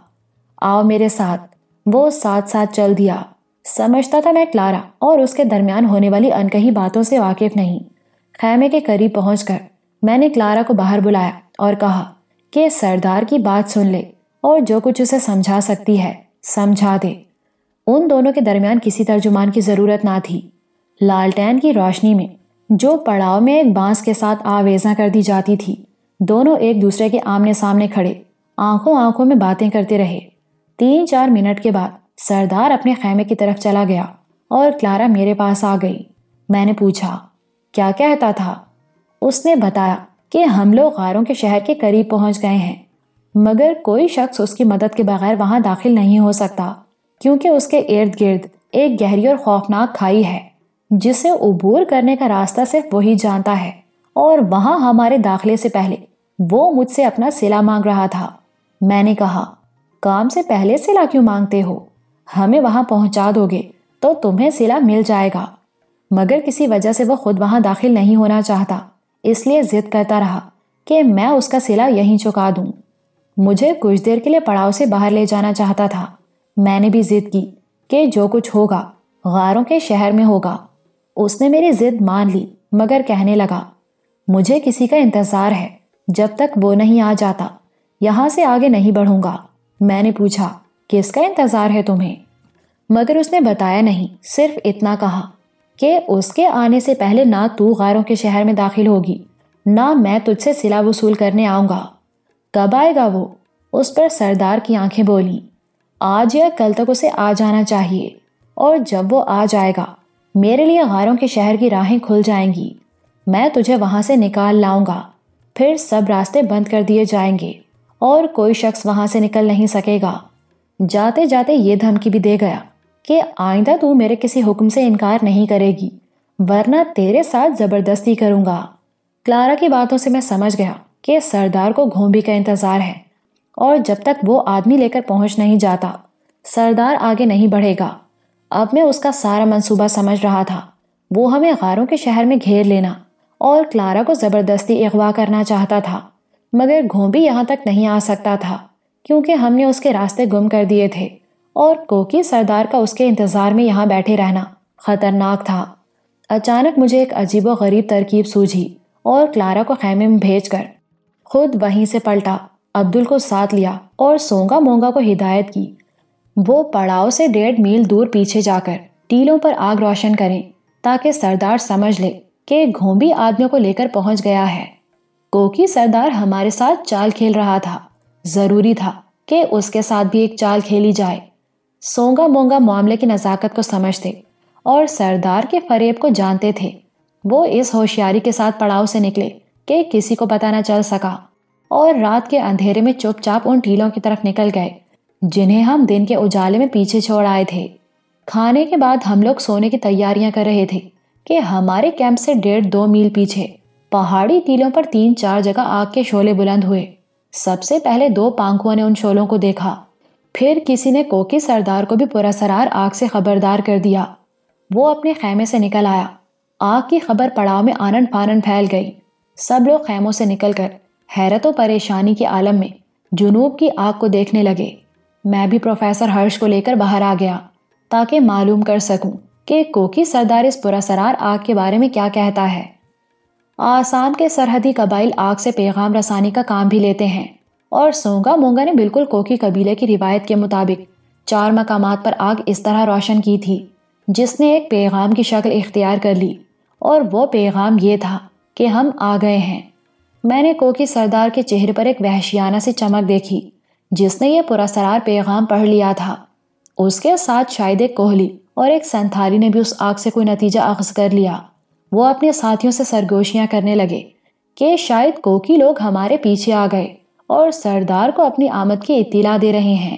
آؤ میرے ساتھ۔ وہ ساتھ ساتھ چل دیا۔ سمجھتا تھا میں کلارا اور اس کے درمیان ہونے والی انکہی باتوں سے واقف نہیں۔ خیمے کے قریب پہنچ کر میں نے کلارا کو باہر بلایا اور کہا کہ سردار کی بات سن لے اور جو کچھ اسے سمجھا سکتی ہے سمجھا دے۔ ان دونوں کے درمیان کسی ترجمان کی ضرورت نہ تھی۔ لالٹین کی روشنی میں جو پڑاؤ میں ایک بانس کے ساتھ آویزاں کر دی جاتی تھی، دونوں ایک دوسرے کے آمنے سامنے کھڑے آنکھوں میں باتیں کرتے رہے۔ 3-4 منٹ کے بعد سردار اپنے خیمے کی طرف چلا گیا اور کلارا میرے پاس آ گئی۔ میں نے پوچھا، کیا کہتا تھا؟ اس نے بتایا کہ ہم لوگ غاروں کے شہر کے قریب پہنچ گئے ہیں، مگر کوئی شخص اس کی مدد کے بغیر وہاں داخل نہیں ہو سکتا، کیونکہ اس کے ارد گرد ایک گہری اور خوفناک کھائی ہے جسے عبور کرنے کا راستہ صرف وہی جانتا ہے، اور وہاں ہمارے داخلے سے پہلے وہ مجھ سے اپنا صلہ مانگ رہا تھا۔ میں نے کہا، کام سے پہلے صلہ کیوں مانگتے ہو؟ ہمیں وہاں پہنچا دو گے تو تمہیں صلہ مل جائے گا۔ مگر کسی وجہ سے وہ خود وہاں داخل نہیں ہونا چاہتا، اس لیے ضد کرتا رہا کہ میں اس کا صلہ یہیں چکا دوں۔ مجھے کچھ دیر کے لیے پڑاؤ سے باہر لے جانا چاہتا تھا۔ میں نے بھی ضد کی کہ جو کچھ ہوگا غاروں کے شہر میں ہوگا۔ اس نے میری ضد مان لی، مگر کہنے لگا مجھے کسی کا انتظار ہے، جب تک وہ نہیں آ جاتا یہاں سے آگے نہیں بڑھوں گا۔ میں نے پوچھا کس کا انتظار ہے تمہیں؟ مگر اس نے بتایا نہیں، صرف اتنا کہا کہ اس کے آنے سے پہلے نہ تو غاروں کے شہر میں داخل ہوگی، نہ میں تجھ سے صلہ وصول کرنے آؤں گا۔ کب آئے گا وہ؟ اس پر سردار کی آنکھیں بولی آج یا کل تک اسے آ جانا چاہیے، اور جب وہ آ جائے گا میرے لیے غاروں کے شہر کی راہیں کھل جائیں گی۔ میں تجھے وہاں سے نکال لاؤں گا، پھر سب راستے بند کر دیے جائیں گے اور کوئی شخص وہاں سے نکل نہیں سکے گا۔ جاتے جاتے یہ دھمکی بھی دے گیا کہ آئندہ تو میرے کسی حکم سے انکار نہیں کرے گی، ورنہ تیرے ساتھ زبردستی کروں گا۔ کلارا کی باتوں سے میں سمجھ گیا کہ سردار کو گھومبی کا انتظار ہے، اور جب تک وہ آدمی لے کر پہنچ نہیں جاتا سردار آگے نہیں بڑھے گا۔ اب میں اس کا سارا منصوبہ سمجھ رہا تھا۔ وہ ہمیں غاروں کے شہر میں گھیر لینا اور کلارا کو زبردستی اغوا کرنا چاہتا تھا، مگر گھومبی یہاں تک نہیں آ سکتا تھا کیونکہ ہم نے اس کے راستے گم کر دیے تھے، اور کوکی سردار کا اس کے انتظار میں یہاں بیٹھے رہنا خطرناک تھا۔ اچانک مجھے ایک عجیب و غریب ترکیب سوجھی اور کلارا کو خیمے میں بھیج کر خود وہیں سے پلٹا، عبدل کو ساتھ لیا اور سونگا مونگا کو ہدایت کی وہ پڑاؤ سے 1.5 میل دور پیچھے جا کر ٹیلوں پر آگ روشن کریں تاکہ سردار سمجھ لے کہ گھومبی آدمیوں کو لے کر پہنچ گیا ہے۔ کوکی سردار ہمارے ساتھ چال کھیل رہا تھا، ضروری تھا کہ اس کے ساتھ بھی ایک چال کھیلی جائے۔ سونگا مونگا معاملے کی نزاکت کو سمجھتے اور سردار کے فریب کو جانتے تھے۔ وہ اس ہوشیاری کے ساتھ پڑاؤ سے نکلے کہ کسی کو پتہ نہ چل سکا، اور رات کے اندھیرے میں چپ چاپ ان ٹیلوں کی طرف نکل گئے جنہیں ہم دن کے اجالے میں پیچھے چھوڑ آئے تھے۔ کھانے کے بعد ہم لوگ سونے کی تیاریاں کر رہے تھے کہ ہمارے کیمپ سے 1.5-2 میل پیچھے پہاڑی ٹیلوں پر 3-4 جگہ آگ کے شعلے بلند ہوئے۔ سب سے پہلے 2 پانکھوں نے ان شعلوں کو دیکھا، پھر کسی نے کوکی سردار کو بھی پراسرار آگ سے خبردار کر دیا۔ وہ اپنے خیمے سے نکل آیا۔ آگ کی خبر پڑاؤ میں آنن فانن پھیل گئی۔ سب لوگ خیموں سے نکل کر حیرت و پریشانی کے عالم میں جنوب کی آگ کو دیکھنے لگے۔ میں بھی پروفیسر ہرش کو لے کر باہر آ گیا تاکہ معلوم کر سکوں کہ کوکی سردار اس پراسرار آگ کے بارے میں کیا کہتا ہے۔ آسام کے سرحدی قبائل آگ سے پیغام رسانی کا کام بھی لیتے ہیں، اور سونگا مونگا نے بالکل کوکی قبیلے کی روایت کے مطابق 4 مقامات پر آگ اس طرح روشن کی تھی جس نے ایک پیغام کی شکل اختیار کر لی، اور وہ پیغام یہ تھا کہ ہم آ گئے ہیں۔ میں نے کوکی سردار کے چہرے پر ایک وحشیانہ سی چمک دیکھی جس نے یہ پراسرار پیغام پڑھ لیا تھا۔ اس کے ساتھ شاید ایک کوہلی اور ایک سنتھالی نے بھی اس آگ سے کوئی نتیجہ اخذ کر لیا۔ وہ اپنے ساتھیوں سے سرگوشیاں کرنے لگے کہ شاید کوکی لوگ ہمارے پیچھے آ گئے اور سردار کو اپنی آمد کی اطلاع دے رہے ہیں،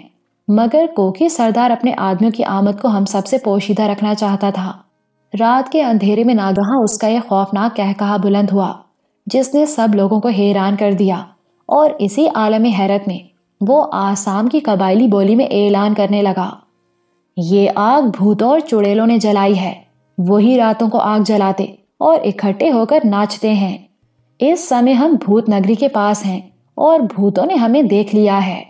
مگر کوکی سردار اپنے آدمیوں کی آمد کو ہم سب سے پوشیدہ رکھنا چاہتا تھا۔ رات کے اندھیرے میں ناگہاں اس کا یہ خوفناک قہقہا بلند ہوا جس نے سب لوگوں کو حیران کر دیا، اور اسی عالم حیرت میں وہ آسام کی قبائلی بولی میں اعلان کرنے لگا، یہ آگ بھوتوں اور چڑیلوں نے جلائی ہے۔ وہی راتوں کو آگ جلاتے اور اکٹھے ہو کر ناچتے ہیں۔ اس سمے ہم بھوت نگری کے پاس ہیں اور بھوتوں نے ہمیں دیکھ لیا ہے۔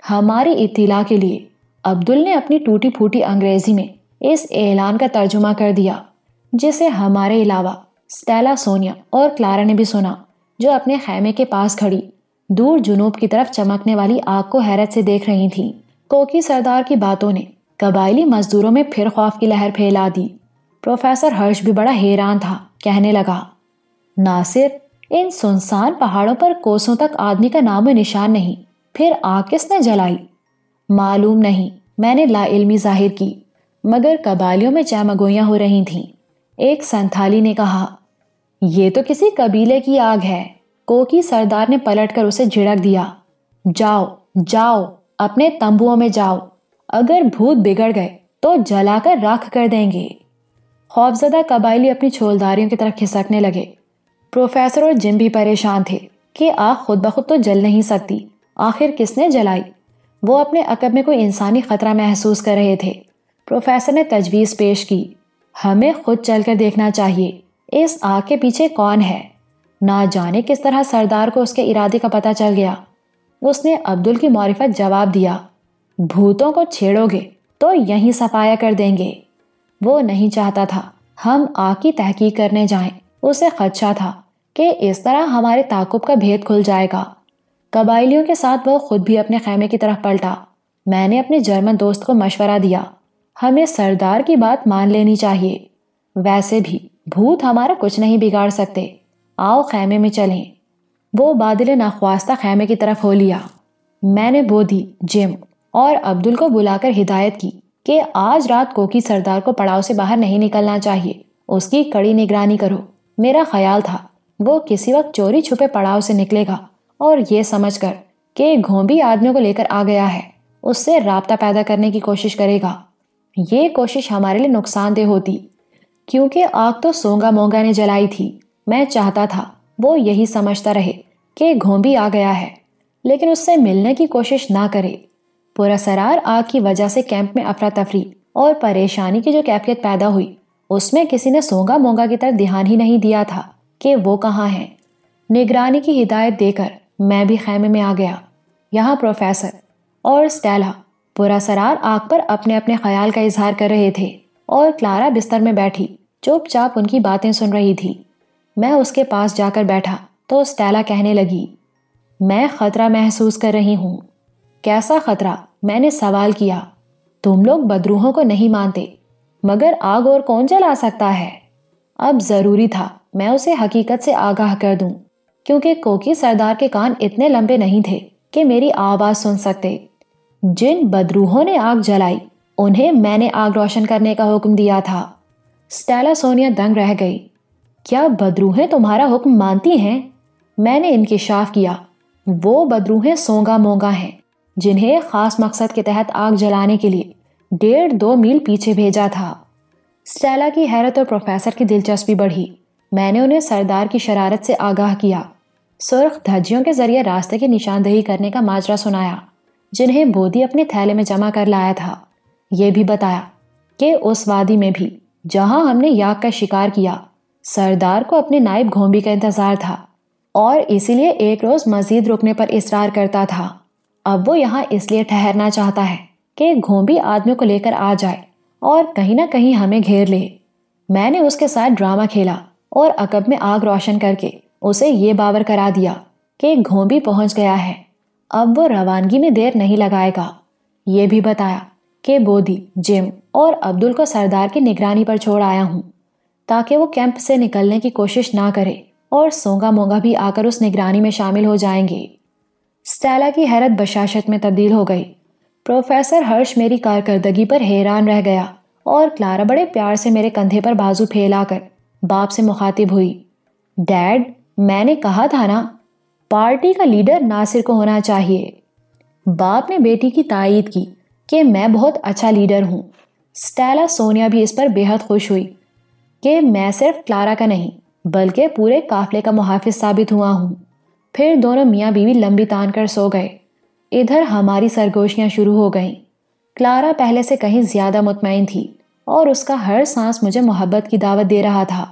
ہماری اطلاع کے لیے عبدل نے اپنی ٹوٹی پھوٹی انگریزی میں اس اعلان کا ترجمہ کر دیا، جسے ہمارے علاوہ سٹیلا، سونیا اور کلارا نے بھی سنا، جو اپنے خیمے کے پاس کھڑی دور جنوب کی طرف چمکنے والی آگ کو حیرت سے دیکھ رہی تھی۔ کوکی سردار کی باتوں نے قبائلی مزدوروں میں پھر خوف کی لہر پھیلا دی۔ پروفیسر ہرش بھی بڑا حیران تھا، کہنے لگا، ناصر، ان سنسان پہاڑوں پر کوسوں تک آدمی کا نام و نشان نہیں، پھر آگ کس نے جلائی؟ معلوم نہیں، میں نے لا علمی ظاہر کی، مگر قبائلیوں میں چمگوئیاں ہو رہی تھیں۔ ایک سنتھالی نے کہا، یہ تو کسی قبیلے کی آگ ہے۔ کوکی سردار نے پلٹ کر اسے جھڑک دیا، جاؤ جاؤ، اپنے تمبوؤں میں جاؤ، اگر بھوت بگڑ گئے تو جلا کر راکھ کر دیں گے۔ خوفزدہ قبائلی اپنی چھولداریوں کی طرف کھسکنے لگے۔ پروفیسر اور جم بھی پریشان تھے کہ آگ خود بخود تو جل نہیں سکتی، آخر کس نے جلائی؟ وہ اپنے عقب میں کوئی انسانی خطرہ محسوس کر رہے تھے۔ پروفیسر نے تجویز پیش کی، ہمیں خود چل کر دیکھنا چاہیے اس آگ کے پیچھے کون ہے۔ نہ جانے کس طرح سردار کو اس کے ارادے کا پتہ چل گیا۔ اس نے عبدل کی معرفت جواب دیا، بھوتوں کو چھیڑو گے تو یہیں صفایا کر دیں گے۔ وہ نہیں چاہتا تھا ہم آگ کی تحقیق کرنے جائیں، اسے خدشہ تھا کہ اس طرح ہمارے تعاقب کا بھید کھل جائے گا۔ قبائلیوں کے ساتھ وہ خود بھی اپنے خیمے کی طرف پلٹا۔ میں نے اپنے جرمن دوست کو مشورہ دیا، ہمیں سردار کی بات مان لینی چاہیے، ویسے بھی بھوت ہمارا کچھ نہیں بگاڑ سکتے، آؤ خیمے میں چلیں۔ وہ بادل ناخواستہ خیمے کی طرف ہو لیا۔ میں نے بودی، جم اور عبدل کو بلا کر ہدایت کی کہ آج رات کوکی سردار کو پڑاؤ سے باہر نہیں نکلنا چاہیے، اس کی کڑی نگرانی کرو۔ میرا خیال تھا وہ کسی وقت چوری چھپے پڑاؤ سے نکلے گا اور یہ سمجھ کر کہ گھونبی آدمیوں کو لے کر آ گیا ہے، اس سے رابطہ پیدا کرنے کی کوشش کرے گا۔ یہ کوشش ہمارے لیے نقصان دہ ہوتی، کیونکہ آگ تو سونگا مونگا نے جلائی تھی۔ میں چاہتا تھا وہ یہی سمجھتا رہے کہ گھونبی آ گیا ہے، لیکن اس سے ملنے کی کوشش نہ کرے۔ پراسرار آگ کی وجہ سے کیمپ میں افراتفری اور پریشانی کی جو کیفیت پیدا ہوئی، اس میں کسی نے سونگا مونگا کی طرف دھیان ہی نہیں دیا تھا کہ وہ کہاں ہیں۔ نگرانی کی ہدایت دے کر میں بھی خیمے میں آ گیا۔ یہاں پروفیسر اور اسٹیلا پراسرار آگ پر اپنے اپنے خیال کا اظہار کر رہے تھے اور کلارا بستر میں بیٹھی چپ چاپ ان کی باتیں سن رہی تھی۔ میں اس کے پاس جا کر بیٹھا تو اسٹیلا کہنے لگی، میں خطرہ محسوس کر رہی ہوں۔ کیسا خطرہ؟ میں نے سوال کیا۔ تم لوگ بدروحوں کو نہیں مانتے، مگر آگ اور کون جلا سکتا ہے؟ اب ضروری تھا میں اسے حقیقت سے آگاہ کر دوں، کیونکہ کوکی سردار کے کان اتنے لمبے نہیں تھے کہ میری آواز سن سکتے۔ جن بدروحوں نے آگ جلائی انہیں میں نے آگ روشن کرنے کا حکم دیا تھا۔ اسٹیلا سونیا دنگ رہ گئی۔ کیا بدروحیں تمہارا حکم مانتی ہیں؟ میں نے انکشاف کیا، وہ بدروحیں سونگا مونگا ہیں جنہیں خاص مقصد کے تحت آگ جلانے کے لیے 1.5-2 میل پیچھے بھیجا تھا۔ اسٹیلا کی حیرت اور پروفیسر کی دلچسپی بڑھی۔ میں نے انہیں سردار کی شرارت سے آگاہ کیا، سرخ دھجیوں کے ذریعے راستے کی نشاندہی کرنے کا ماجرا سنایا جنہیں بودی اپنے تھیلے میں جمع کر لایا تھا۔ یہ بھی بتایا کہ اس وادی میں بھی جہاں ہم نے یاک کا شکار کیا، سردار کو اپنے نائب گھونبی کا انتظار تھا اور اسی لیے ایک روز مزید رکنے پر اصرار کرتا تھا۔ اب وہ یہاں اس لیے ٹھہرنا چاہتا ہے کہ گھونبی آدمیوں کو لے کر آ جائے اور کہیں نہ کہیں ہمیں گھیر لے۔ میں نے اس کے ساتھ ڈرامہ کھیلا اور عقب میں آگ روشن کر کے اسے یہ باور کرا دیا کہ گھونبی پہنچ گیا ہے، اب وہ روانگی میں دیر نہیں لگائے گا۔ یہ بھی بتایا کہ بودی، جم اور عبدل کو سردار کی نگرانی پر چھوڑ آیا ہوں تاکہ وہ کیمپ سے نکلنے کی کوشش نہ کرے اور سونگا مونگا بھی آ کر اس نگرانی میں شامل ہو جائیں گے۔ اسٹیلا کی حیرت بشاشت میں تبدیل ہو گئی۔ پروفیسر ہرش میری کارکردگی پر حیران رہ گیا اور کلارا بڑے پیار سے میرے کندھے پر بازو پھیلا کر باپ سے مخاطب ہوئی، ڈیڈ، میں نے کہا تھا نا، پارٹی کا لیڈر ناصر کو ہونا چاہیے۔ باپ نے بیٹی کی تائید کی کہ میں بہت اچھا لیڈر ہوں۔ اسٹیلا سونیا بھی اس پر بے حد خوش ہوئی کہ میں صرف کلارا کا نہیں بلکہ پورے قافلے کا محافظ ثابت ہوا ہوں۔ پھر دونوں میاں بیوی لمبی تان کر سو گئے۔ ادھر ہماری سرگوشیاں شروع ہو گئیں۔ کلارا پہلے سے کہیں زیادہ مطمئن تھی اور اس کا ہر سانس مجھے محبت کی دعوت دے رہا تھا۔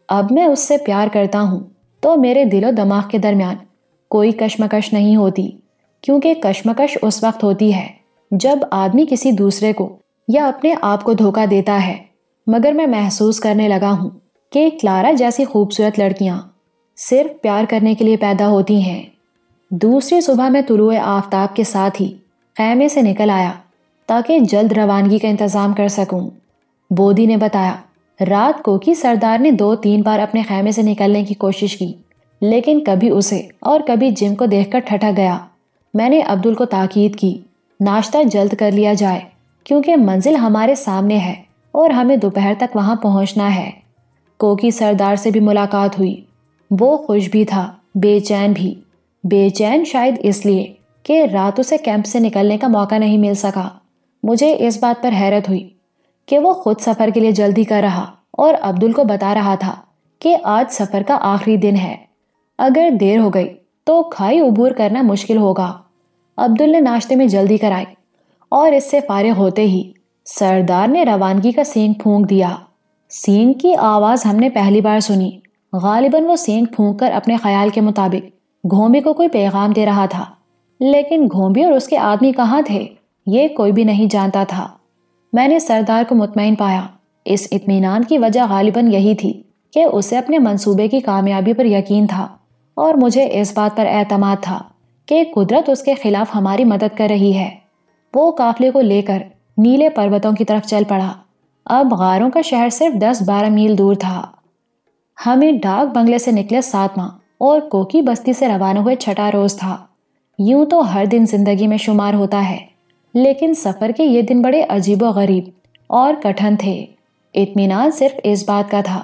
اب میں اس سے پیار کرتا ہوں تو میرے دل و دماغ کے درمیان کوئی کشمکش نہیں ہوتی، کیونکہ کشمکش اس وقت ہوتی ہے جب آدمی کسی دوسرے کو یا اپنے آپ کو دھوکہ دیتا ہے۔ مگر میں محسوس کرنے لگا ہوں کہ کلارا جیسی خوبصورت لڑکیاں صرف پیار کرنے کے لیے پیدا ہوتی ہیں۔ دوسری صبح میں طلوع آفتاب کے ساتھ ہی خیمے سے نکل آیا تاکہ جلد روانگی کا انتظام کر سکوں۔ بودی نے بتایا، رات کو کی سردار نے 2-3 بار اپنے خیمے سے نکلنے کی کوشش کی، لیکن کبھی اسے اور کبھی جم کو دیکھ کر ٹھٹک گیا۔ میں نے عبدل کو تاکید کی، ناشتہ جلد کر لیا جائے کیونکہ منزل ہمارے سامنے ہے اور ہمیں دوپہر تک وہاں پہنچنا ہے۔ کوکی سردار سے بھی ملاقات ہوئی۔ وہ خوش بھی تھا، بے چین بھی۔ بے چین شاید اس لیے کہ رات اسے کیمپ سے نکلنے کا موقع نہیں مل سکا۔ مجھے اس بات پر حیرت ہوئی کہ وہ خود سفر کے لیے جلدی کر رہا اور عبدل کو بتا رہا تھا کہ آج سفر کا آخری دن ہے، اگر دیر ہو گئی تو کھائی عبور کرنا مشکل ہوگا۔ عبدل نے ناشتے میں جلدی کرائی اور اس سے فارغ ہوتے ہی سردار نے روانگی کا سینگ پھونک دیا۔ سینگ کی آواز ہم نے پہلی بار سنی۔ غالباً وہ سینگ پھونک کر اپنے خیال کے مطابق گھومبی کو کوئی پیغام دے رہا تھا، لیکن گھومبی اور اس کے آدمی کہاں تھے یہ کوئی بھی نہیں جانتا تھا۔ میں نے سردار کو مطمئن پایا۔ اس اطمینان کی وجہ غالباً یہی تھی کہ اسے اپنے منصوبے کی کامیابی پر یقین تھا اور مجھے اس بات پر اعتماد تھا کہ قدرت اس کے خلاف ہماری مدد کر رہی ہے۔ وہ قافلے کو لے کر نیلے پروتوں کی طرف چل پڑا۔ اب غاروں کا شہر صرف 10-12 میل دور تھا۔ ہمیں ڈاک بنگلے سے نکلے 7واں اور کوکی بستی سے روانہ ہوئے 6واں روز تھا۔ یوں تو ہر دن زندگی میں شمار ہوتا ہے، لیکن سفر کے یہ دن بڑے عجیب و غریب اور کٹھن تھے۔ اطمینان صرف اس بات کا تھا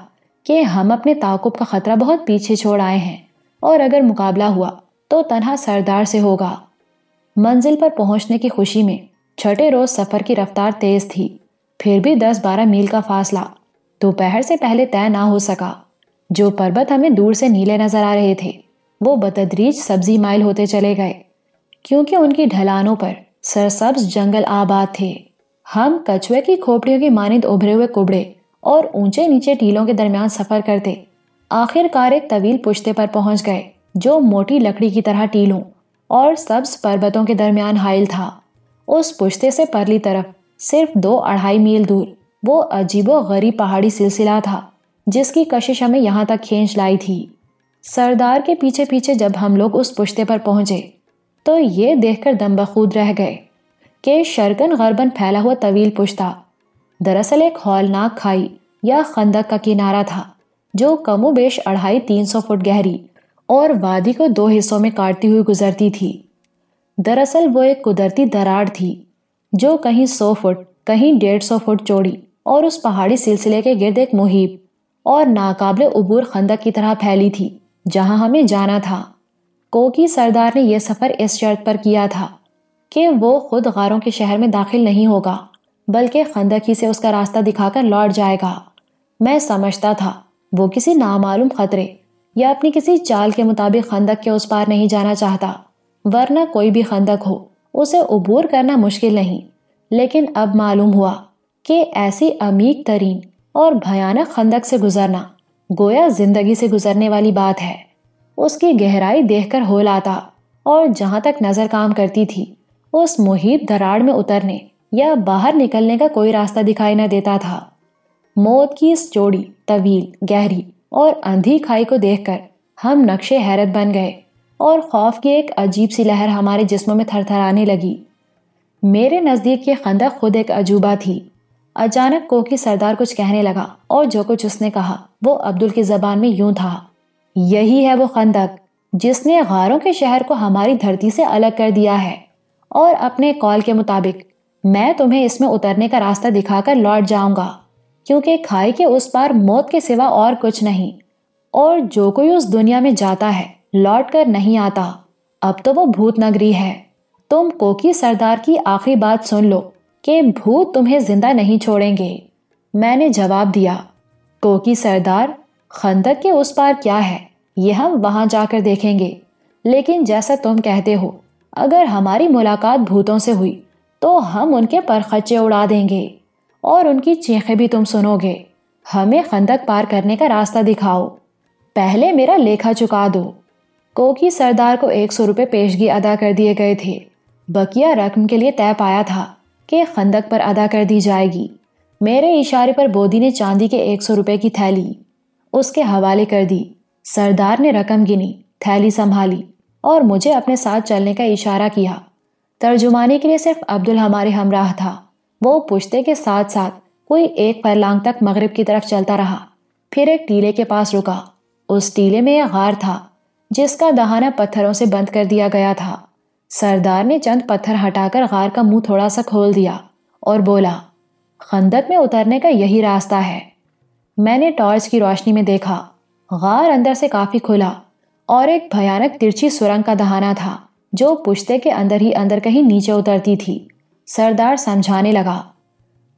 کہ ہم اپنے تعاقب کا خطرہ بہت پیچھے چھوڑ آئے ہیں اور اگر مقابلہ ہوا تو تنہا سردار سے ہوگا۔ منزل پر پہنچنے کی خوشی میں 6 روز سفر کی رفتار تیز تھی، پھر بھی 10-12 میل کا فاصلہ دوپہر سے پہلے طے نہ ہو سکا۔ جو پربت ہمیں دور سے نیلے نظر آ رہے تھے وہ بتدریج سبزی مائل ہوتے چلے گئے، کیونکہ ان کی ڈھلانوں پر سرسبز جنگل آباد تھے۔ ہم کچھوے کی کھوپڑیوں کی مانند ابھرے ہوئے کبڑے اور اونچے نیچے ٹیلوں کے درمیان سفر کرتے آخر کار ایک طویل پشتے پر پہنچ گئے جو موٹی لکڑی کی طرح ٹیلوں اور سبز پربتوں کے درمیان حائل تھا۔ اس پشتے سے پرلی طرف صرف 2-2.5 میل دور وہ عجیب و غریب پہاڑی سلسلہ تھا جس کی کشش ہمیں یہاں تک کھینچ لائی تھی۔ سردار کے پیچھے پیچھے جب ہم لوگ اس پشتے پر پہنچے تو یہ دیکھ کر دم بخود رہ گئے کہ شرقاً غرباً پھیلا ہوا طویل پشتہ دراصل ایک ہولناک کھائی یا خندق کا کنارہ تھا جو کم و بیش 250-300 فٹ گہری اور وادی کو 2 حصوں میں کاٹتی ہوئی گزرتی تھی۔ دراصل وہ ایک قدرتی دراڑ تھی جو کہیں 100 فٹ کہیں 150 فٹ چوڑی اور اس پہاڑی سلسلے کے گرد ایک محیط اور ناقابل عبور خندق کی طرح پھیلی تھی جہاں ہمیں جانا تھا۔ کوکی سردار نے یہ سفر اس شرط پر کیا تھا کہ وہ خود غاروں کے شہر میں داخل نہیں ہوگا بلکہ خندق ہی سے اس کا راستہ دکھا کر لوٹ جائے گا۔ میں سمجھتا تھا وہ کسی نامعلوم خطرے یا اپنی کسی چال کے مطابق خندق کے اس پار نہیں جانا چاہتا، ورنہ کوئی بھی خندق ہو اسے عبور کرنا مشکل نہیں، لیکن اب معلوم ہوا کہ ایسی عمیق ترین اور بھیانک خندق سے گزرنا گویا زندگی سے گزرنے والی بات ہے۔ اس کی گہرائی دیکھ کر ہول آتا اور جہاں تک نظر کام کرتی تھی اس محیط دراڑ میں اترنے یا باہر نکلنے کا کوئی راستہ دکھائی نہ دیتا تھا۔ موت کی اس چوڑی، طویل، گہری اور اندھی کھائی کو دیکھ کر ہم نقش حیرت بن گئے اور خوف کی ایک عجیب سی لہر ہمارے جسموں میں تھر تھرانے لگی۔ میرے نزدیک یہ خندق خود ایک عجوبہ تھی۔ اچانک کوکی سردار کچھ کہنے لگا اور جو کچھ اس نے کہا وہ عبدل کی زبان میں یوں تھا: یہی ہے وہ خندق جس نے غاروں کے شہر کو ہماری دھرتی سے الگ کر دیا ہے، اور اپنے قول کے مطابق میں تمہیں اس میں اترنے کا راستہ دکھا کر لوٹ جاؤں گا، کیونکہ کھائی کے اس پار موت کے سوا اور کچھ نہیں، اور جو کوئی اس دنیا میں جاتا ہے لوٹ کر نہیں آتا۔ اب تو وہ بھوت نگری ہے۔ تم کوکی سردار کی آخری بات سن لو کہ بھوت تمہیں زندہ نہیں چھوڑیں گے۔ میں نے جواب دیا: کوکی سردار، خندق کے اس پار کیا ہے یہ ہم وہاں جا کر دیکھیں گے، لیکن جیسا تم کہتے ہو اگر ہماری ملاقات بھوتوں سے ہوئی تو ہم ان کے پرخچے اڑا دیں گے اور ان کی چیخیں بھی تم سنو گے۔ ہمیں خندق پار کرنے کا راستہ دکھاؤ، پہلے میرا لیکھا چکا دو۔ کوکی سردار کو 100 روپے پیشگی ادا کر دیے گئے تھے۔ بقیہ رقم کے لیے طے پایا تھا کہ خندق پر ادا کر دی جائے گی۔ میرے اشارے پر بودی نے چاندی کے 100 روپے کی تھیلی اس کے حوالے کر دی۔ سردار نے رقم گنی، تھیلی سنبھالی اور مجھے اپنے ساتھ چلنے کا اشارہ کیا۔ ترجمانی کے لیے صرف عبدل ہمارے ہمراہ تھا۔ وہ پشتے کے ساتھ ساتھ کوئی 1 فرلانگ تک مغرب کی طرف چلتا رہا، پھر ایک ٹیلے کے پاس رکا۔ اس ٹیلے میں ایک غار تھا جس کا دہانہ پتھروں سے بند کر دیا گیا تھا۔ سردار نے چند پتھر ہٹا کر غار کا منہ تھوڑا سا کھول دیا اور بولا: خندق میں اترنے کا یہی راستہ ہے۔ میں نے ٹارچ کی روشنی میں دیکھا، غار اندر سے کافی کھلا اور ایک بھیانک ترچھی سرنگ کا دہانہ تھا جو پشتے کے اندر ہی اندر کہیں نیچے اترتی تھی۔ سردار سمجھانے لگا: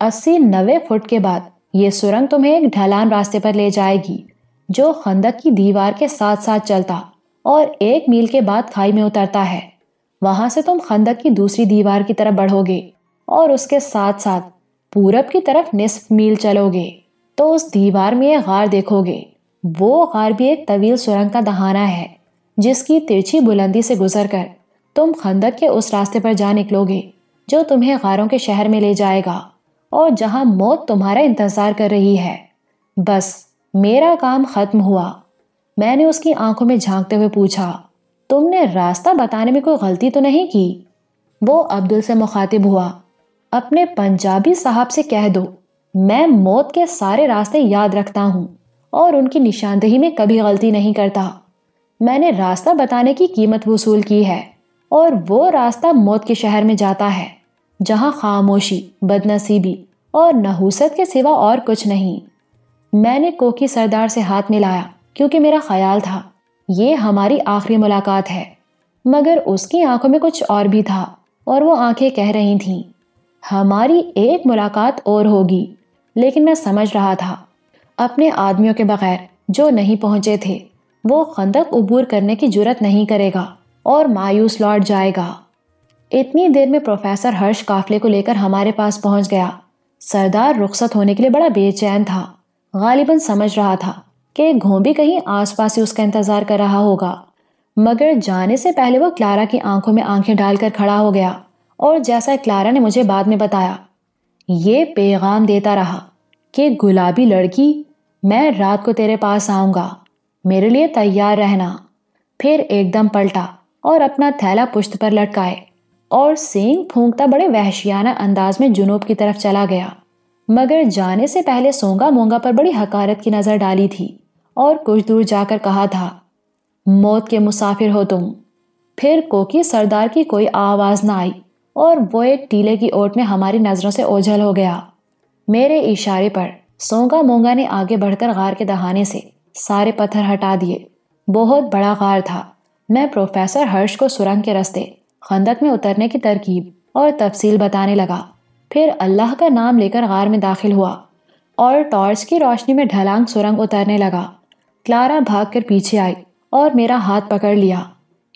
80-90 فٹ کے بعد یہ سرنگ تمہیں ایک ڈھلان راستے پر لے جائے گی جو خندق کی دیوار کے ساتھ ساتھ چلتا اور 1 میل کے بعد کھائی میں اترتا ہے۔ وہاں سے تم خندق کی دوسری دیوار کی طرف بڑھو گے اور اس کے ساتھ ساتھ پورب کی طرف نصف میل چلو گے تو اس دیوار میں ایک غار دیکھو گے۔ وہ غار بھی ایک طویل سرنگ کا دہانہ ہے جس کی ترچھی بلندی سے گزر کر تم خندق کے اس راستے پر جا نکلو گے جو تمہیں غاروں کے شہر میں لے جائے گا اور جہاں موت تمہارا انتظار کر رہی ہے۔ بس میرا کام ختم ہوا۔ میں نے اس کی آنکھوں میں جھانکتے ہوئے پوچھا، تم نے راستہ بتانے میں کوئی غلطی تو نہیں کی؟ وہ عبدل سے مخاطب ہوا، اپنے پنجابی صاحب سے کہہ دو میں موت کے سارے راستے یاد رکھتا ہوں اور ان کی نشاندہی میں کبھی غلطی نہیں کرتا۔ میں نے راستہ بتانے کی قیمت وصول کی ہے اور وہ راستہ موت کے شہر میں جاتا ہے جہاں خاموشی، بدنصیبی اور نحوست کے سوا اور کچھ نہیں۔ میں نے کوکی سردار سے ہاتھ ملایا کیونکہ میرا خیال تھا یہ ہماری آخری ملاقات ہے، مگر اس کی آنکھوں میں کچھ اور بھی تھا اور وہ آنکھیں کہہ رہی تھیں ہماری ایک ملاقات اور ہوگی۔ لیکن میں سمجھ رہا تھا اپنے آدمیوں کے بغیر جو نہیں پہنچے تھے وہ خندق عبور کرنے کی جرت نہیں کرے گا اور مایوس لوٹ جائے گا۔ اتنی دیر میں پروفیسر ہرش قافلے کو لے کر ہمارے پاس پہنچ گیا۔ سردار رخصت ہونے کے لیے بڑا بے چین تھا، غالباً سمجھ رہا تھا کہ گھومبی کہیں آس پاس ہی اس کا انتظار کر رہا ہوگا، مگر جانے سے پہلے وہ کلارا کی آنکھوں میں آنکھیں ڈال کر کھڑا ہو گیا اور جیسا کلارا نے مجھے بعد میں بتایا یہ پیغام دیتا رہا کہ گلابی لڑکی، میں رات کو تیرے پاس آؤں گا، میرے لیے تیار رہنا۔ پھر ایک دم پلٹا اور اپنا تھیلا پشت پر لٹکائے اور سینگ پھونکتا بڑے وحشیانہ انداز میں جنوب کی طرف چلا گیا، مگر جانے سے پہلے سونگا مونگا پر بڑی حقارت کی نظر ڈالی تھی اور کچھ دور جا کر کہا تھا موت کے مسافر ہو تم۔ پھر کوکی سردار کی کوئی آواز نہ آئی اور وہ ایک ٹیلے کی اوٹ میں ہماری نظروں سے اوجھل ہو گیا۔ میرے اشارے پر سونگا مونگا نے آگے بڑھ کر غار کے دہانے سے سارے پتھر ہٹا دیے۔ بہت بڑا غار تھا۔ میں پروفیسر ہرش کو سرنگ کے راستے، خندق میں اترنے کی ترکیب اور تفصیل بتانے لگا، پھر اللہ کا نام لے کر غار میں داخل ہوا اور ٹارچ کی روشنی میں ڈھلانگ سرنگ اترنے لگا۔ کلارا بھاگ کر پیچھے آئی اور میرا ہاتھ پکڑ لیا۔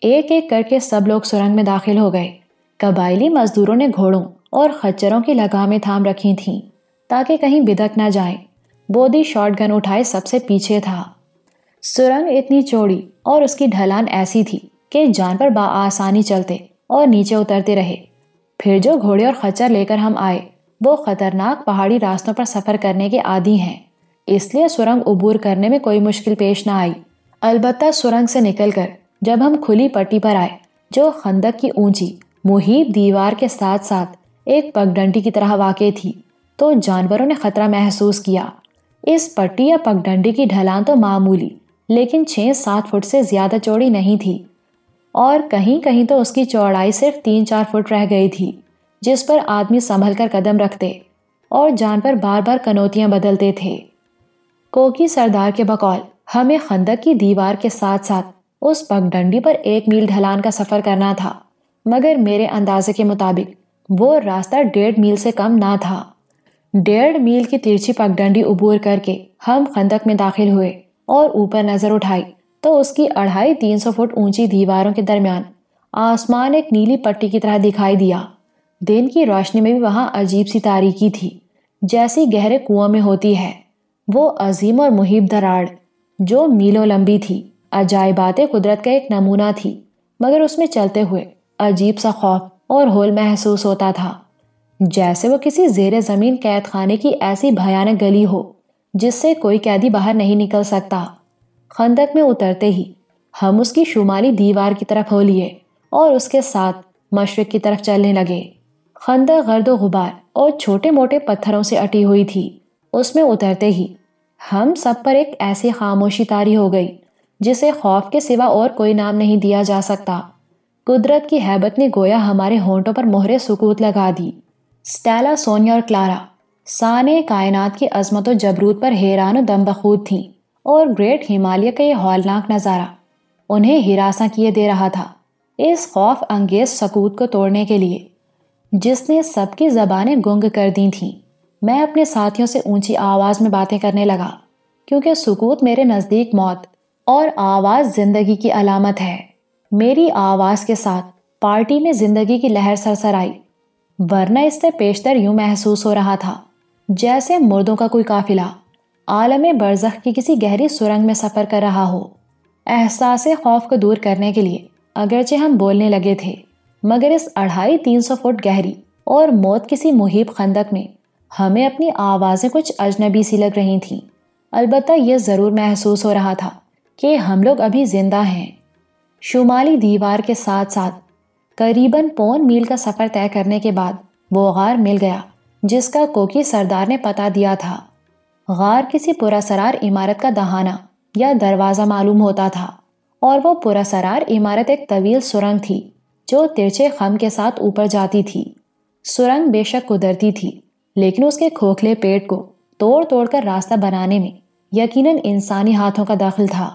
ایک ایک کر کے سب لوگ سرنگ میں داخل ہو گئے۔ قبائلی مزدوروں نے گھوڑوں اور خچروں کی لگامیں تھام رکھی تھیں تاکہ کہیں بدک نہ جائیں۔ بودی شارٹ گن اٹھائے سب سے پیچھے تھا۔ سرنگ اتنی چوڑی اور اس کی ڈھلان ایسی تھی کہ جانور بآسانی چلتے اور نیچے اترتے رہے۔ پھر جو گھوڑے اور خچر لے کر ہم آئے وہ خطرناک پہاڑی راستوں پر سفر کرنے کے عادی ہیں، اس لیے سرنگ عبور کرنے میں کوئی مشکل پیش نہ آئی۔ البتہ سرنگ سے نکل کر جب ہم کھلی پٹی پر آئے جو خندق کی اونچی محیط دیوار کے ساتھ ساتھ ایک پگڈنڈی کی طرح واقع تھی تو جانوروں نے خطرہ محسوس کیا۔ اس پٹی یا پگڈنڈی کی ڈھلان تو معمولی لیکن 6-7 فٹ سے زیادہ چوڑی نہیں تھی اور کہیں کہیں تو اس کی چوڑائی صرف 3-4 فٹ رہ گئی تھی، جس پر آدمی سنبھل کر قدم رکھتے اور جانور بار بار کنوتیاں بدلتے تھے۔ کوکی سردار کے بقول ہمیں خندق کی دیوار کے ساتھ ساتھ اس پگڈنڈی پر 1 میل ڈھلان کا سفر کرنا تھا، مگر میرے اندازے کے مطابق وہ راستہ 1.5 میل سے کم نہ تھا۔ 1.5 میل کی ترچھی پگڈنڈی عبور کر کے ہم خندق میں داخل ہوئے اور اوپر نظر اٹھائی تو اس کی 250-300 فٹ اونچی دیواروں کے درمیان آسمان ایک نیلی پٹی کی طرح دکھائی دیا۔ دن کی روشنی میں بھی وہاں عجیب سی تاریکی تھی جیسی گہرے کنویں میں ہوتی ہے۔ وہ عظیم اور محیط دراڑ جو میلوں لمبی تھی عجائبات قدرت کا ایک نمونہ تھی، مگر اس میں چلتے ہوئے عجیب سا خوف اور ہول محسوس ہوتا تھا، جیسے وہ کسی زیر زمین قید خانے کی ایسی بھیانک گلی ہو جس سے کوئی قیدی باہر نہیں نکل سکتا۔ خندق میں اترتے ہی ہم اس کی شمالی دیوار کی طرف ہو لیے اور اس کے ساتھ مشرق کی طرف چلنے لگے۔ خندق گرد و غبار اور چھوٹے موٹے پتھروں سے اٹی ہوئی تھی۔ اس میں اترتے ہی ہم سب پر ایک ایسی خاموشی طاری ہو گئی جسے خوف کے سوا اور کوئی نام نہیں دیا جا سکتا۔ قدرت کی ہیبت نے گویا ہمارے ہونٹوں پر مہر سکوت لگا دی۔ سٹیلا، سونیا اور کلارا سانے کائنات کی عظمت و جبروت پر حیران و دم بخود تھیں اور گریٹ ہمالیہ کا یہ ہولناک نظارہ انہیں ہراساں کیے دے رہا تھا اس خوف انگیز سکوت کو توڑنے کے لیے جس نے سب کی زبانیں گنگ کر دی تھیں۔ میں اپنے ساتھیوں سے اونچی آواز میں باتیں کرنے لگا کیونکہ سکوت میرے نزدیک موت اور آواز زندگی کی علامت ہے۔ میری آواز کے ساتھ پارٹی میں زندگی کی لہر سرسر آئی، ورنہ اس سے پیشتر یوں محسوس ہو رہا تھا جیسے مردوں کا کوئی قافلہ عالم برزخ کی کسی گہری سرنگ میں سفر کر رہا ہو۔ احساس خوف کو دور کرنے کے لیے اگرچہ ہم بولنے لگے تھے، مگر اس 250-300 فٹ گہری اور موت کسی محیط خندق میں ہمیں اپنی آوازیں کچھ اجنبی سی لگ رہی تھیں۔ البتہ یہ ضرور محسوس ہو رہا تھا کہ ہم لوگ ابھی زندہ ہیں۔ شمالی دیوار کے ساتھ ساتھ قریباً 1.25 میل کا سفر طے کرنے کے بعد وہ غار مل گیا جس کا کوکی سردار نے پتہ دیا تھا۔ غار کسی پراسرار عمارت کا دہانہ یا دروازہ معلوم ہوتا تھا، اور وہ پراسرار عمارت ایک طویل سرنگ تھی جو ترچھے خم کے ساتھ اوپر جاتی تھی۔ سرنگ بے شک قدرتی تھی، لیکن اس کے کھوکھلے پیٹ کو توڑ توڑ کر راستہ بنانے میں یقیناً انسانی ہاتھوں کا دخل تھا۔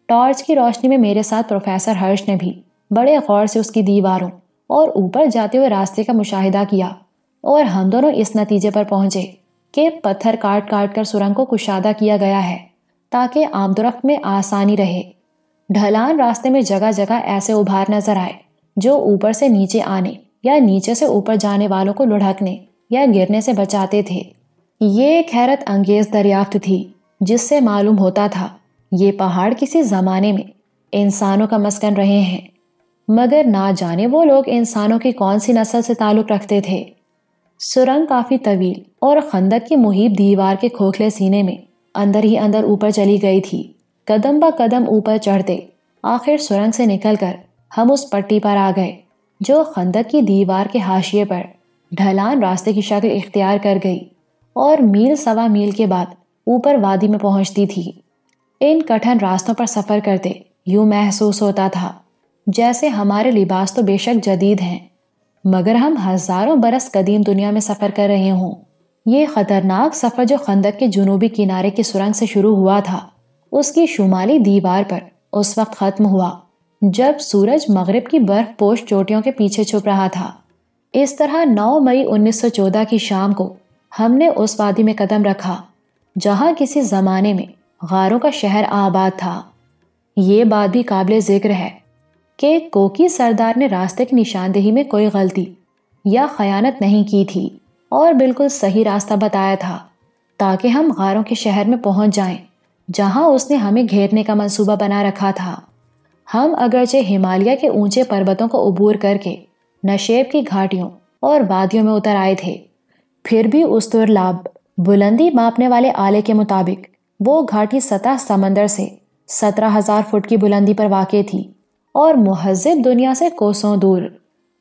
ٹارچ کی روشنی میں میرے ساتھ پروفیسر ہرش نے بھی بڑے غور سے اس کی دیواروں اور اوپر جاتے ہوئے راستے کا مشاہدہ کیا، اور ہم دونوں اس نتیجے پر پہنچے کہ پتھر کاٹ کاٹ کر سرنگ کو کشادہ کیا گیا ہے تاکہ آمد و رفت میں آسانی رہے۔ ڈھلان راستے میں جگہ جگہ ایسے ابھار نظر آئے جو اوپر سے نیچے آنے یا نیچے سے اوپر جانے والوں کو لڑھکنے یا گرنے سے بچاتے تھے۔ یہ ایک حیرت انگیز دریافت تھی جس سے معلوم ہوتا تھا یہ پہاڑ کسی زمانے میں انسانوں کا مسکن رہے ہیں، مگر نہ جانے وہ لوگ انسانوں کی کون سی نسل سے تعلق رکھتے تھے۔ سرنگ کافی طویل اور خندق کی محیط دیوار کے کھوکھلے سینے میں اندر ہی اندر اوپر چلی گئی تھی۔ قدم با قدم اوپر چڑھتے آخر سرنگ سے نکل کر ہم اس پٹی پر آ گئے جو خندق کی دیوار کے حاشیے پر ڈھلان راستے کی شکل اختیار کر گئی اور میل سوا میل کے بعد اوپر وادی میں پہنچتی تھی۔ ان کٹھن راستوں پر سفر کرتے یوں محسوس ہوتا تھا جیسے ہمارے لباس تو بے شک جدید ہیں، مگر ہم ہزاروں برس قدیم دنیا میں سفر کر رہے ہوں۔ یہ خطرناک سفر جو خندق کے جنوبی کنارے کی سرنگ سے شروع ہوا تھا، اس کی شمالی دیوار پر اس وقت ختم ہوا جب سورج مغرب کی برف پوش چوٹیوں کے پیچھے چھپ رہا تھا۔ اس طرح 9 مئی 1914 کی شام کو ہم نے اس وادی میں قدم رکھا جہاں کسی زمانے میں غاروں کا شہر آباد تھا۔ یہ بات بھی قابل ذکر ہے کہ کوکی سردار نے راستے کی نشاندہی میں کوئی غلطی یا خیانت نہیں کی تھی اور بالکل صحیح راستہ بتایا تھا تاکہ ہم غاروں کے شہر میں پہنچ جائیں جہاں اس نے ہمیں گھیرنے کا منصوبہ بنا رکھا تھا۔ ہم اگرچہ ہمالیہ کے اونچے پربتوں کو عبور کر کے نشیب کی گھاٹیوں اور وادیوں میں اتر آئے تھے، پھر بھی استرلاب بلندی ماپنے والے آلے کے مطابق وہ گھاٹی سطح سمندر سے 17,000 فٹ کی بلندی پر واقع تھی اور مہذب دنیا سے کوسوں دور۔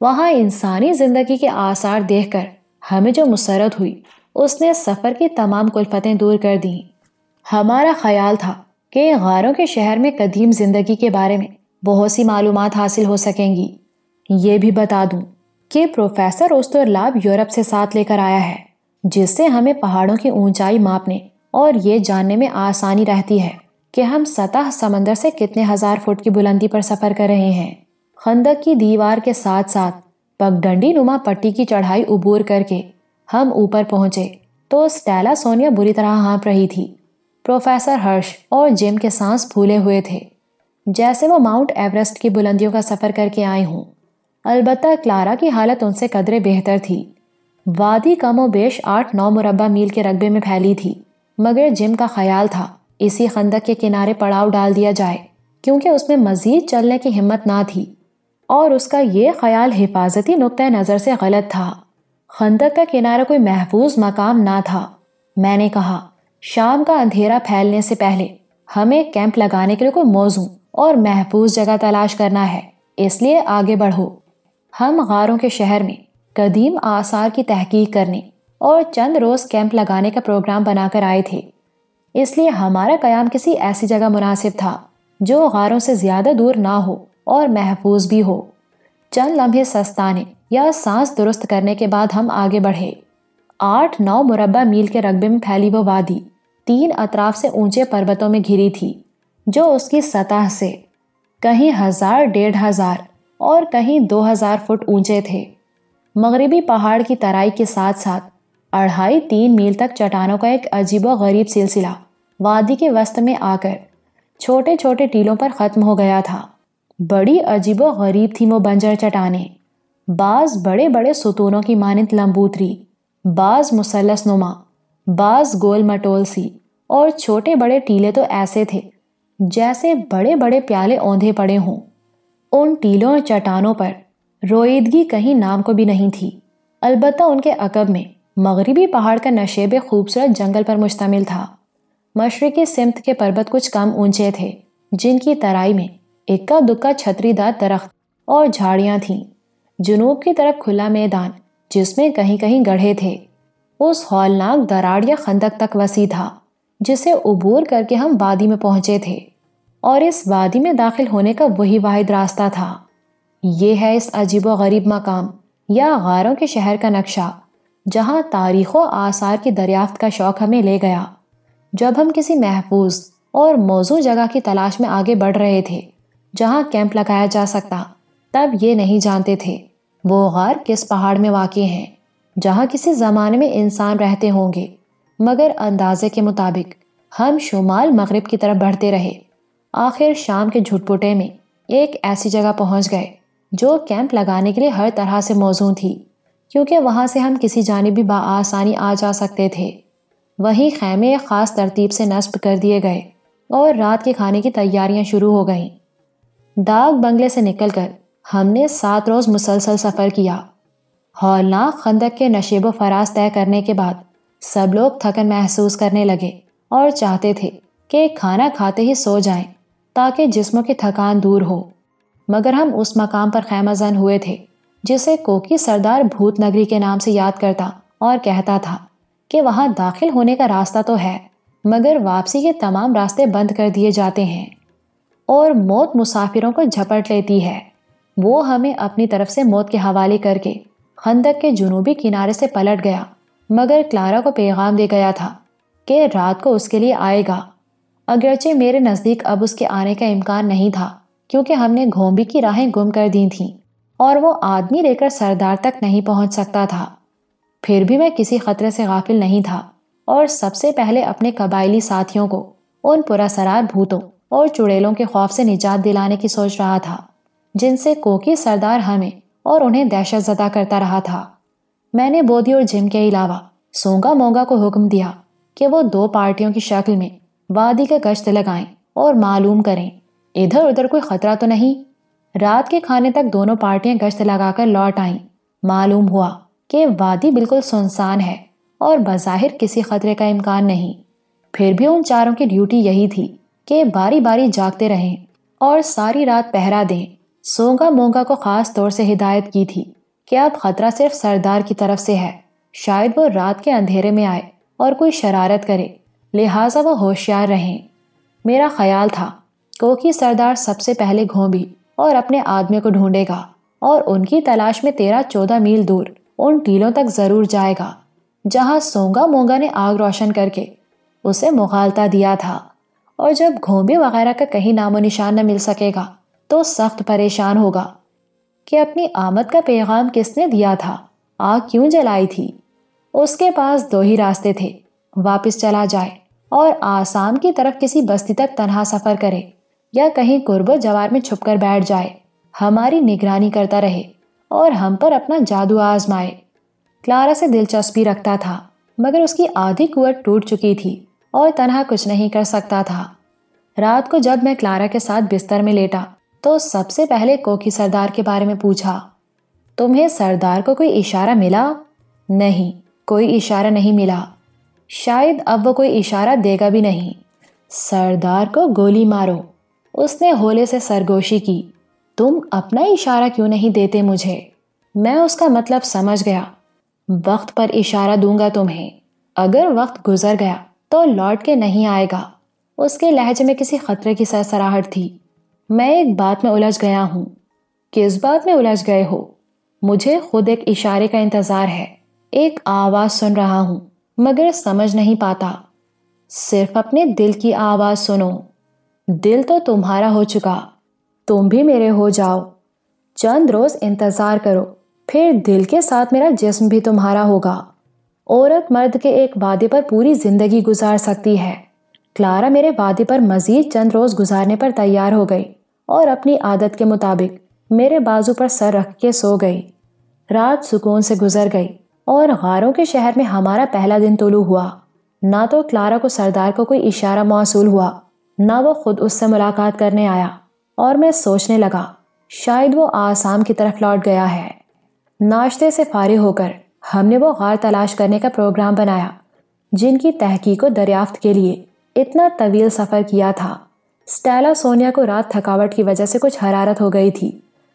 وہاں انسانی زندگی کے آثار دیکھ کر ہمیں جو مسرت ہوئی اس نے سفر کی تمام کلفتیں دور کر دیں۔ ہمارا خیال تھا کہ غاروں کے شہر میں قدیم زندگی کے بارے میں بہت سی معلومات حاصل ہو سکیں گی۔ یہ بھی بتا دوں کہ پروفیسر استرلاب یورپ سے ساتھ لے کر آیا ہے، جس سے ہمیں پہاڑوں کی اونچائی ماپنے اور یہ جاننے میں آسانی رہتی ہے کہ ہم سطح سمندر سے کتنے ہزار فٹ کی بلندی پر سفر کر رہے ہیں۔ خندق کی دیوار کے ساتھ ساتھ پگڈنڈی نما پٹی کی چڑھائی عبور کر کے ہم اوپر پہنچے تو اسٹیلا سونیا بری طرح ہانپ رہی تھی۔ پروفیسر ہرش اور جم کے سانس پھولے ہوئے تھے جیسے وہ ماؤنٹ ایورسٹ کی بلندیوں کا سفر کر کے آئے ہوں۔ البتہ کلارا کی حالت ان سے قدرے بہتر تھی۔ وادی کم و بیش 8-9 مربع میل کے رقبے میں پھیلی تھی، مگر جم کا خیال تھا اسی خندق کے کنارے پڑاؤ ڈال دیا جائے کیونکہ اس میں مزید چلنے کی ہمت نہ تھی، اور اس کا یہ خیال حفاظتی نقطۂ نظر سے غلط تھا۔ خندق کا کنارہ کوئی محفوظ مقام نہ تھا۔ میں نے کہا، شام کا اندھیرا پھیلنے سے پہلے ہمیں کیمپ لگانے کے لیے کوئی موزوں اور محفوظ جگہ تلاش کرنا ہے، اس لیے آگے بڑھو۔ ہم غاروں کے شہر میں قدیم آثار کی تحقیق کرنے اور چند روز کیمپ لگانے کا پروگرام بنا کر آئے تھے، اس لیے ہمارا قیام کسی ایسی جگہ مناسب تھا جو غاروں سے زیادہ دور نہ ہو اور محفوظ بھی ہو۔ چند لمحے سستانے یا سانس درست کرنے کے بعد ہم آگے بڑھے۔ 8-9 مربع میل کے رقبے میں پھیلی وہ وادی 3 اطراف سے اونچے پربتوں میں گھری تھی جو اس کی سطح سے کہیں 1000-1500 اور کہیں 2000 فٹ اونچے تھے۔ مغربی پہاڑ کی ترائی کے ساتھ ساتھ 2.5-3 میل تک چٹانوں کا ایک عجیب و غریب سلسلہ وادی کے وسط میں آ کر چھوٹے چھوٹے ٹیلوں پر ختم ہو گیا تھا۔ بڑی عجیب و غریب تھی وہ بنجر چٹانیں، بعض بڑے بڑے ستونوں کی مانند لمبوتری، بعض مثلث نما، بعض گول مٹول سی، اور چھوٹے بڑے ٹیلے تو ایسے تھے جیسے بڑے بڑے پیالے اوندھے پڑے ہوں۔ ان ٹیلوں اور چٹانوں پر رویدگی کہیں نام کو بھی نہیں تھی، البتہ ان کے عقب میں مغربی پہاڑ کا نشیب خوبصورت جنگل پر مشتمل تھا۔ مشرقی سمت کے پربت کچھ کم اونچے تھے، جن کی ترائی میں اکا دکا چھتری دار درخت اور جھاڑیاں تھیں۔ جنوب کی طرف کھلا میدان جس میں کہیں کہیں گڑھے تھے، اس ہولناک دراڑ یا خندق تک وسیع تھا جسے عبور کر کے ہم وادی میں پہنچے تھے، اور اس وادی میں داخل ہونے کا وہی واحد راستہ تھا۔ یہ ہے اس عجیب و غریب مقام یا غاروں کے شہر کا نقشہ، جہاں تاریخ و آثار کی دریافت کا شوق ہمیں لے گیا۔ جب ہم کسی محفوظ اور موزوں جگہ کی تلاش میں آگے بڑھ رہے تھے جہاں کیمپ لگایا جا سکتا، تب یہ نہیں جانتے تھے وہ غار کس پہاڑ میں واقع ہیں جہاں کسی زمانے میں انسان رہتے ہوں گے، مگر اندازے کے مطابق ہم شمال مغرب کی طرف بڑھتے رہے۔ آخر شام کے جھٹپٹے میں ایک ایسی جگہ پہنچ گئے جو کیمپ لگانے کے لیے ہر طرح سے موزوں تھی، کیونکہ وہاں سے ہم کسی جانب بھی بآسانی آ جا سکتے تھے۔ وہیں خیمے ایک خاص ترتیب سے نصب کر دیے گئے اور رات کے کھانے کی تیاریاں شروع ہو گئیں۔ ڈاک بنگلے سے نکل کر ہم نے 7 روز مسلسل سفر کیا۔ ہولناک خندق کے نشیب و فراز طے کرنے کے بعد سب لوگ تھکن محسوس کرنے لگے اور چاہتے تھے کہ کھانا کھاتے ہی سو جائیں تاکہ جسموں کی تھکان دور ہو، مگر ہم اس مقام پر خیمہ زن ہوئے تھے جسے کوکی سردار بھوت نگری کے نام سے یاد کرتا اور کہتا تھا کہ وہاں داخل ہونے کا راستہ تو ہے، مگر واپسی کے تمام راستے بند کر دیے جاتے ہیں اور موت مسافروں کو جھپٹ لیتی ہے۔ وہ ہمیں اپنی طرف سے موت کے حوالے کر کے خندق کے جنوبی کنارے سے پلٹ گیا، مگر کلارا کو پیغام دے گیا تھا کہ رات کو اس کے لیے آئے گا۔ اگرچہ میرے نزدیک اب اس کے آنے کا امکان نہیں تھا، کیونکہ ہم نے گھومبی کی راہیں گم کر دی تھیں اور وہ آدمی لے کر سردار تک نہیں پہنچ سکتا تھا۔ پھر بھی میں کسی خطرے سے غافل نہیں تھا اور سب سے پہلے اپنے قبائلی ساتھیوں کو ان پراسرار بھوتوں اور چڑیلوں کے خوف سے نجات دلانے کی سوچ رہا تھا جن سے کوکی سردار ہمیں اور انہیں دہشت زدہ کرتا رہا تھا۔ میں نے بودھی اور جم کے علاوہ سونگا مونگا کو حکم دیا کہ وہ 2 پارٹیوں کی شکل میں وادی کا گشت لگائیں اور معلوم کریں ادھر ادھر کوئی خطرہ تو نہیں۔ رات کے کھانے تک دونوں پارٹیاں گشت لگا کر لوٹ آئیں۔ معلوم ہوا کہ وادی بالکل سنسان ہے اور بظاہر کسی خطرے کا امکان نہیں۔ پھر بھی ان چاروں کی ڈیوٹی یہی تھی کہ باری باری جاگتے رہیں اور ساری رات پہرا دیں۔ سونگا مونگا کو خاص طور سے ہدایت کی تھی کہ اب خطرہ صرف سردار کی طرف سے ہے، شاید وہ رات کے اندھیرے میں آئے اور کوئی شرارت کرے، لہٰذا وہ ہوشیار رہیں۔ میرا خیال تھا کوکی سردار سب سے پہلے گھومبی اور اپنے آدمی کو ڈھونڈے گا اور ان کی تلاش میں 13-14 میل دور ان ٹیلوں تک ضرور جائے گا جہاں سونگا مونگا نے آگ روشن کر کے اسے مغالطہ دیا تھا، اور جب گھومبی وغیرہ کا کہیں نام و نشان نہ مل سکے گا تو سخت پریشان ہوگا کہ اپنی آمد کا پیغام کس نے دیا تھا، آگ کیوں جلائی تھی۔ اس کے پاس 2 ہی راستے تھے، واپس چلا جائے اور آسام کی طرف کسی بستی تک تنہا سفر کرے، یا کہیں قرب و جوار میں چھپ کر بیٹھ جائے، ہماری نگرانی کرتا رہے اور ہم پر اپنا جادو آزمائے۔ کلارا سے دلچسپی رکھتا تھا، مگر اس کی آدھی قوت ٹوٹ چکی تھی اور تنہا کچھ نہیں کر سکتا تھا۔ رات کو جب میں کلارا کے ساتھ بستر میں لیٹا تو سب سے پہلے کوکی سردار کے بارے میں پوچھا۔ تمہیں سردار کو کوئی اشارہ ملا؟ نہیں، کوئی اشارہ نہیں ملا۔ شاید اب وہ کوئی اشارہ دے گا بھی نہیں۔ سردار کو گولی مارو، اس نے ہولے سے سرگوشی کی۔ تم اپنا اشارہ کیوں نہیں دیتے مجھے؟ میں اس کا مطلب سمجھ گیا۔ وقت پر اشارہ دوں گا تمہیں، اگر وقت گزر گیا تو لوٹ کے نہیں آئے گا۔ اس کے لہجے میں کسی خطرے کی سرسراہٹ تھی۔ میں ایک بات میں الجھ گیا ہوں۔ کس بات میں الجھ گئے ہو؟ مجھے خود ایک اشارے کا انتظار ہے، ایک آواز سن رہا ہوں مگر سمجھ نہیں پاتا۔ صرف اپنے دل کی آواز سنو۔ دل تو تمہارا ہو چکا، تم بھی میرے ہو جاؤ۔ چند روز انتظار کرو، پھر دل کے ساتھ میرا جسم بھی تمہارا ہوگا۔ عورت مرد کے ایک وعدے پر پوری زندگی گزار سکتی ہے۔ کلارا میرے وعدے پر مزید چند روز گزارنے پر تیار ہو گئی اور اپنی عادت کے مطابق میرے بازو پر سر رکھ کے سو گئی۔ رات سکون سے گزر گئی اور غاروں کے شہر میں ہمارا پہلا دن طلوع ہوا۔ نہ تو کلارا کو سردار کو کوئی اشارہ موصول ہوا، نہ وہ خود اس سے ملاقات کرنے آیا، اور میں سوچنے لگا شاید وہ آسام کی طرف لوٹ گیا ہے۔ ناشتے سے فارغ ہو کر ہم نے وہ غار تلاش کرنے کا پروگرام بنایا جن کی تحقیق و دریافت کے لیے اتنا طویل سفر کیا تھا۔ اسٹیلا سونیا کو رات تھکاوٹ کی وجہ سے کچھ حرارت ہو گئی تھی،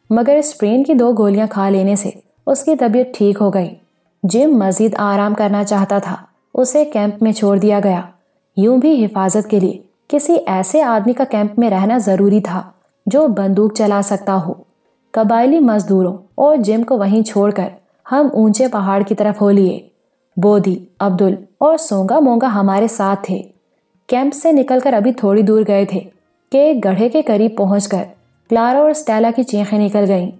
مگر اسپرین کی 2 گولیاں کھا لینے سے اس کی طبیعت ٹھیک ہو گئی۔ جم مزید آرام کرنا چاہتا تھا، اسے کیمپ میں چھوڑ دیا گیا۔ یوں بھی حفاظت کے لیے کسی ایسے آدمی کا کیمپ میں رہنا ضروری تھا جو بندوق چلا سکتا ہو۔ قبائلی مزدوروں اور جم کو وہیں چھوڑ کر ہم اونچے پہاڑ کی طرف ہو لیے۔ بودھی، عبدل اور سونگا مونگا ہمارے ساتھ تھے۔ کیمپ سے نکل کر ابھی تھوڑی دور گئے تھے کہ ایک گڑھے کے قریب پہنچ کر کلارا اور اسٹیلا کی چیخیں نکل گئیں۔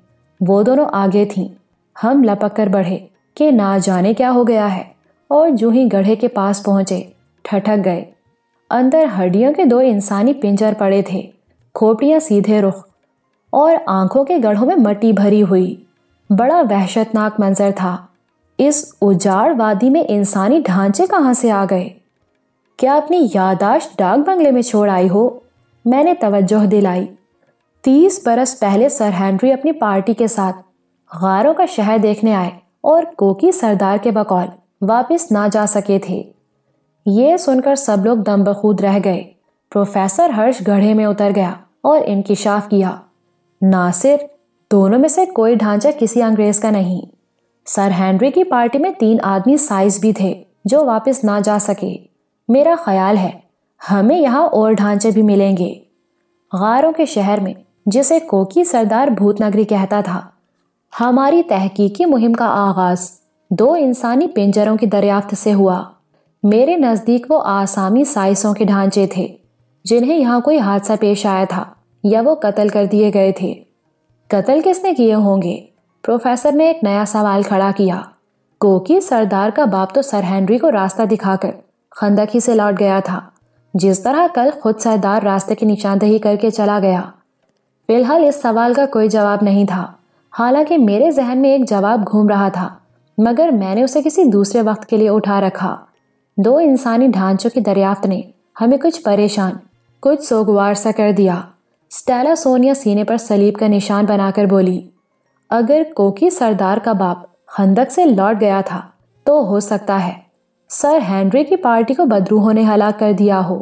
وہ دونوں آگے تھیں۔ ہم لپک کر بڑھے کہ نہ جانے کیا ہو گیا ہے، اور جو ہی گڑھے کے پاس پہنچے ٹھٹک گئے۔ اندر ہڈیوں کے 2 انسانی پنجر پڑے تھے، کھوپڑیاں سیدھے رخ اور آنکھوں کے گڑھوں میں مٹی بھری ہوئی۔ بڑا وحشتناک منظر تھا۔ اس اجاڑ وادی میں انسانی ڈھانچے کہاں سے آ گئے؟ کیا اپنی یادداشت ڈاک بنگلے میں چھوڑ آئی ہو؟ میں نے توجہ دلائی۔ 30 برس پہلے سر ہنری اپنی پارٹی کے ساتھ غاروں کا شہر دیکھنے آئے اور کوکی سردار کے بقول واپس نہ جا سکے تھے۔ یہ سن کر سب لوگ دم بخود رہ گئے۔ پروفیسر ہرش گڑھے میں اتر گیا اور انکشاف کیا۔ ناصر، دونوں میں سے کوئی ڈھانچہ کسی انگریز کا نہیں۔ سر ہنری کی پارٹی میں 3 آدمی سائز بھی تھے جو واپس نہ جا سکے۔ میرا خیال ہے ہمیں یہاں اور ڈھانچے بھی ملیں گے۔ غاروں کے شہر میں، جسے کوکی سردار بھوت نگری کہتا تھا، ہماری تحقیقی مہم کا آغاز 2 انسانی پنجروں کی دریافت سے ہوا۔ میرے نزدیک وہ آسامی سائسوں کے ڈھانچے تھے جنہیں یہاں کوئی حادثہ پیش آیا تھا یا وہ قتل کر دیے گئے تھے۔ قتل کس نے کیے ہوں گے؟ پروفیسر نے ایک نیا سوال کھڑا کیا۔ کوکی سردار کا باپ تو سر ہنری کو راستہ دکھا کر خندق ہی سے لوٹ گیا تھا، جس طرح کل خود سردار راستے کی نشاندہی کر کے چلا گیا۔ فی الحال اس سوال کا کوئی جواب نہیں تھا، حالانکہ میرے ذہن میں ایک جواب گھوم رہا تھا، مگر میں نے اسے کسی دوسرے وقت کے لیے اٹھا رکھا۔ 2 انسانی ڈھانچوں کی دریافت نے ہمیں کچھ پریشان، کچھ سوگوار سا کر دیا۔ اسٹیلا سونیا سینے پر صلیب کا نشان بنا کر بولی، اگر کوکی سردار کا باپ خندق سے لوٹ گیا تھا تو ہو سکتا ہے سر ہنری کی پارٹی کو بدروحوں نے ہلاک کر دیا ہو۔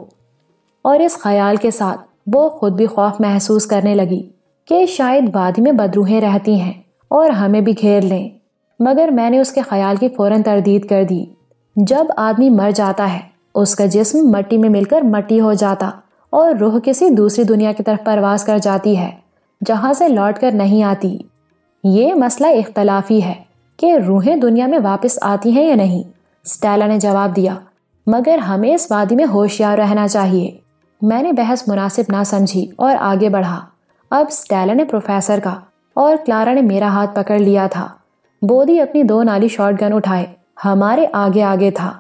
اور اس خیال کے ساتھ وہ خود بھی خوف محسوس کرنے لگی کہ شاید وادی میں بدروحیں رہتی ہیں اور ہمیں بھی گھیر لیں، مگر میں نے اس کے خیال کی فوراً تردید کر دی۔ جب آدمی مر جاتا ہے اس کا جسم مٹی میں مل کر مٹی ہو جاتا اور روح کسی دوسری دنیا کی طرف پرواز کر جاتی ہے جہاں سے لوٹ کر نہیں آتی۔ یہ مسئلہ اختلافی ہے کہ روحیں دنیا میں واپس آتی ہیں یا نہیں، اسٹیلا نے جواب دیا، مگر ہمیں اس وادی میں ہوشیار رہنا چاہیے۔ میں نے بحث مناسب نہ سمجھی اور آگے بڑھا۔ اب اسٹیلا نے پروفیسر کا اور کلارا نے میرا ہاتھ پکڑ لیا تھا۔ بودھی اپنی 2 نالی شارٹ گن اٹھائے ہمارے آگے آگے تھا۔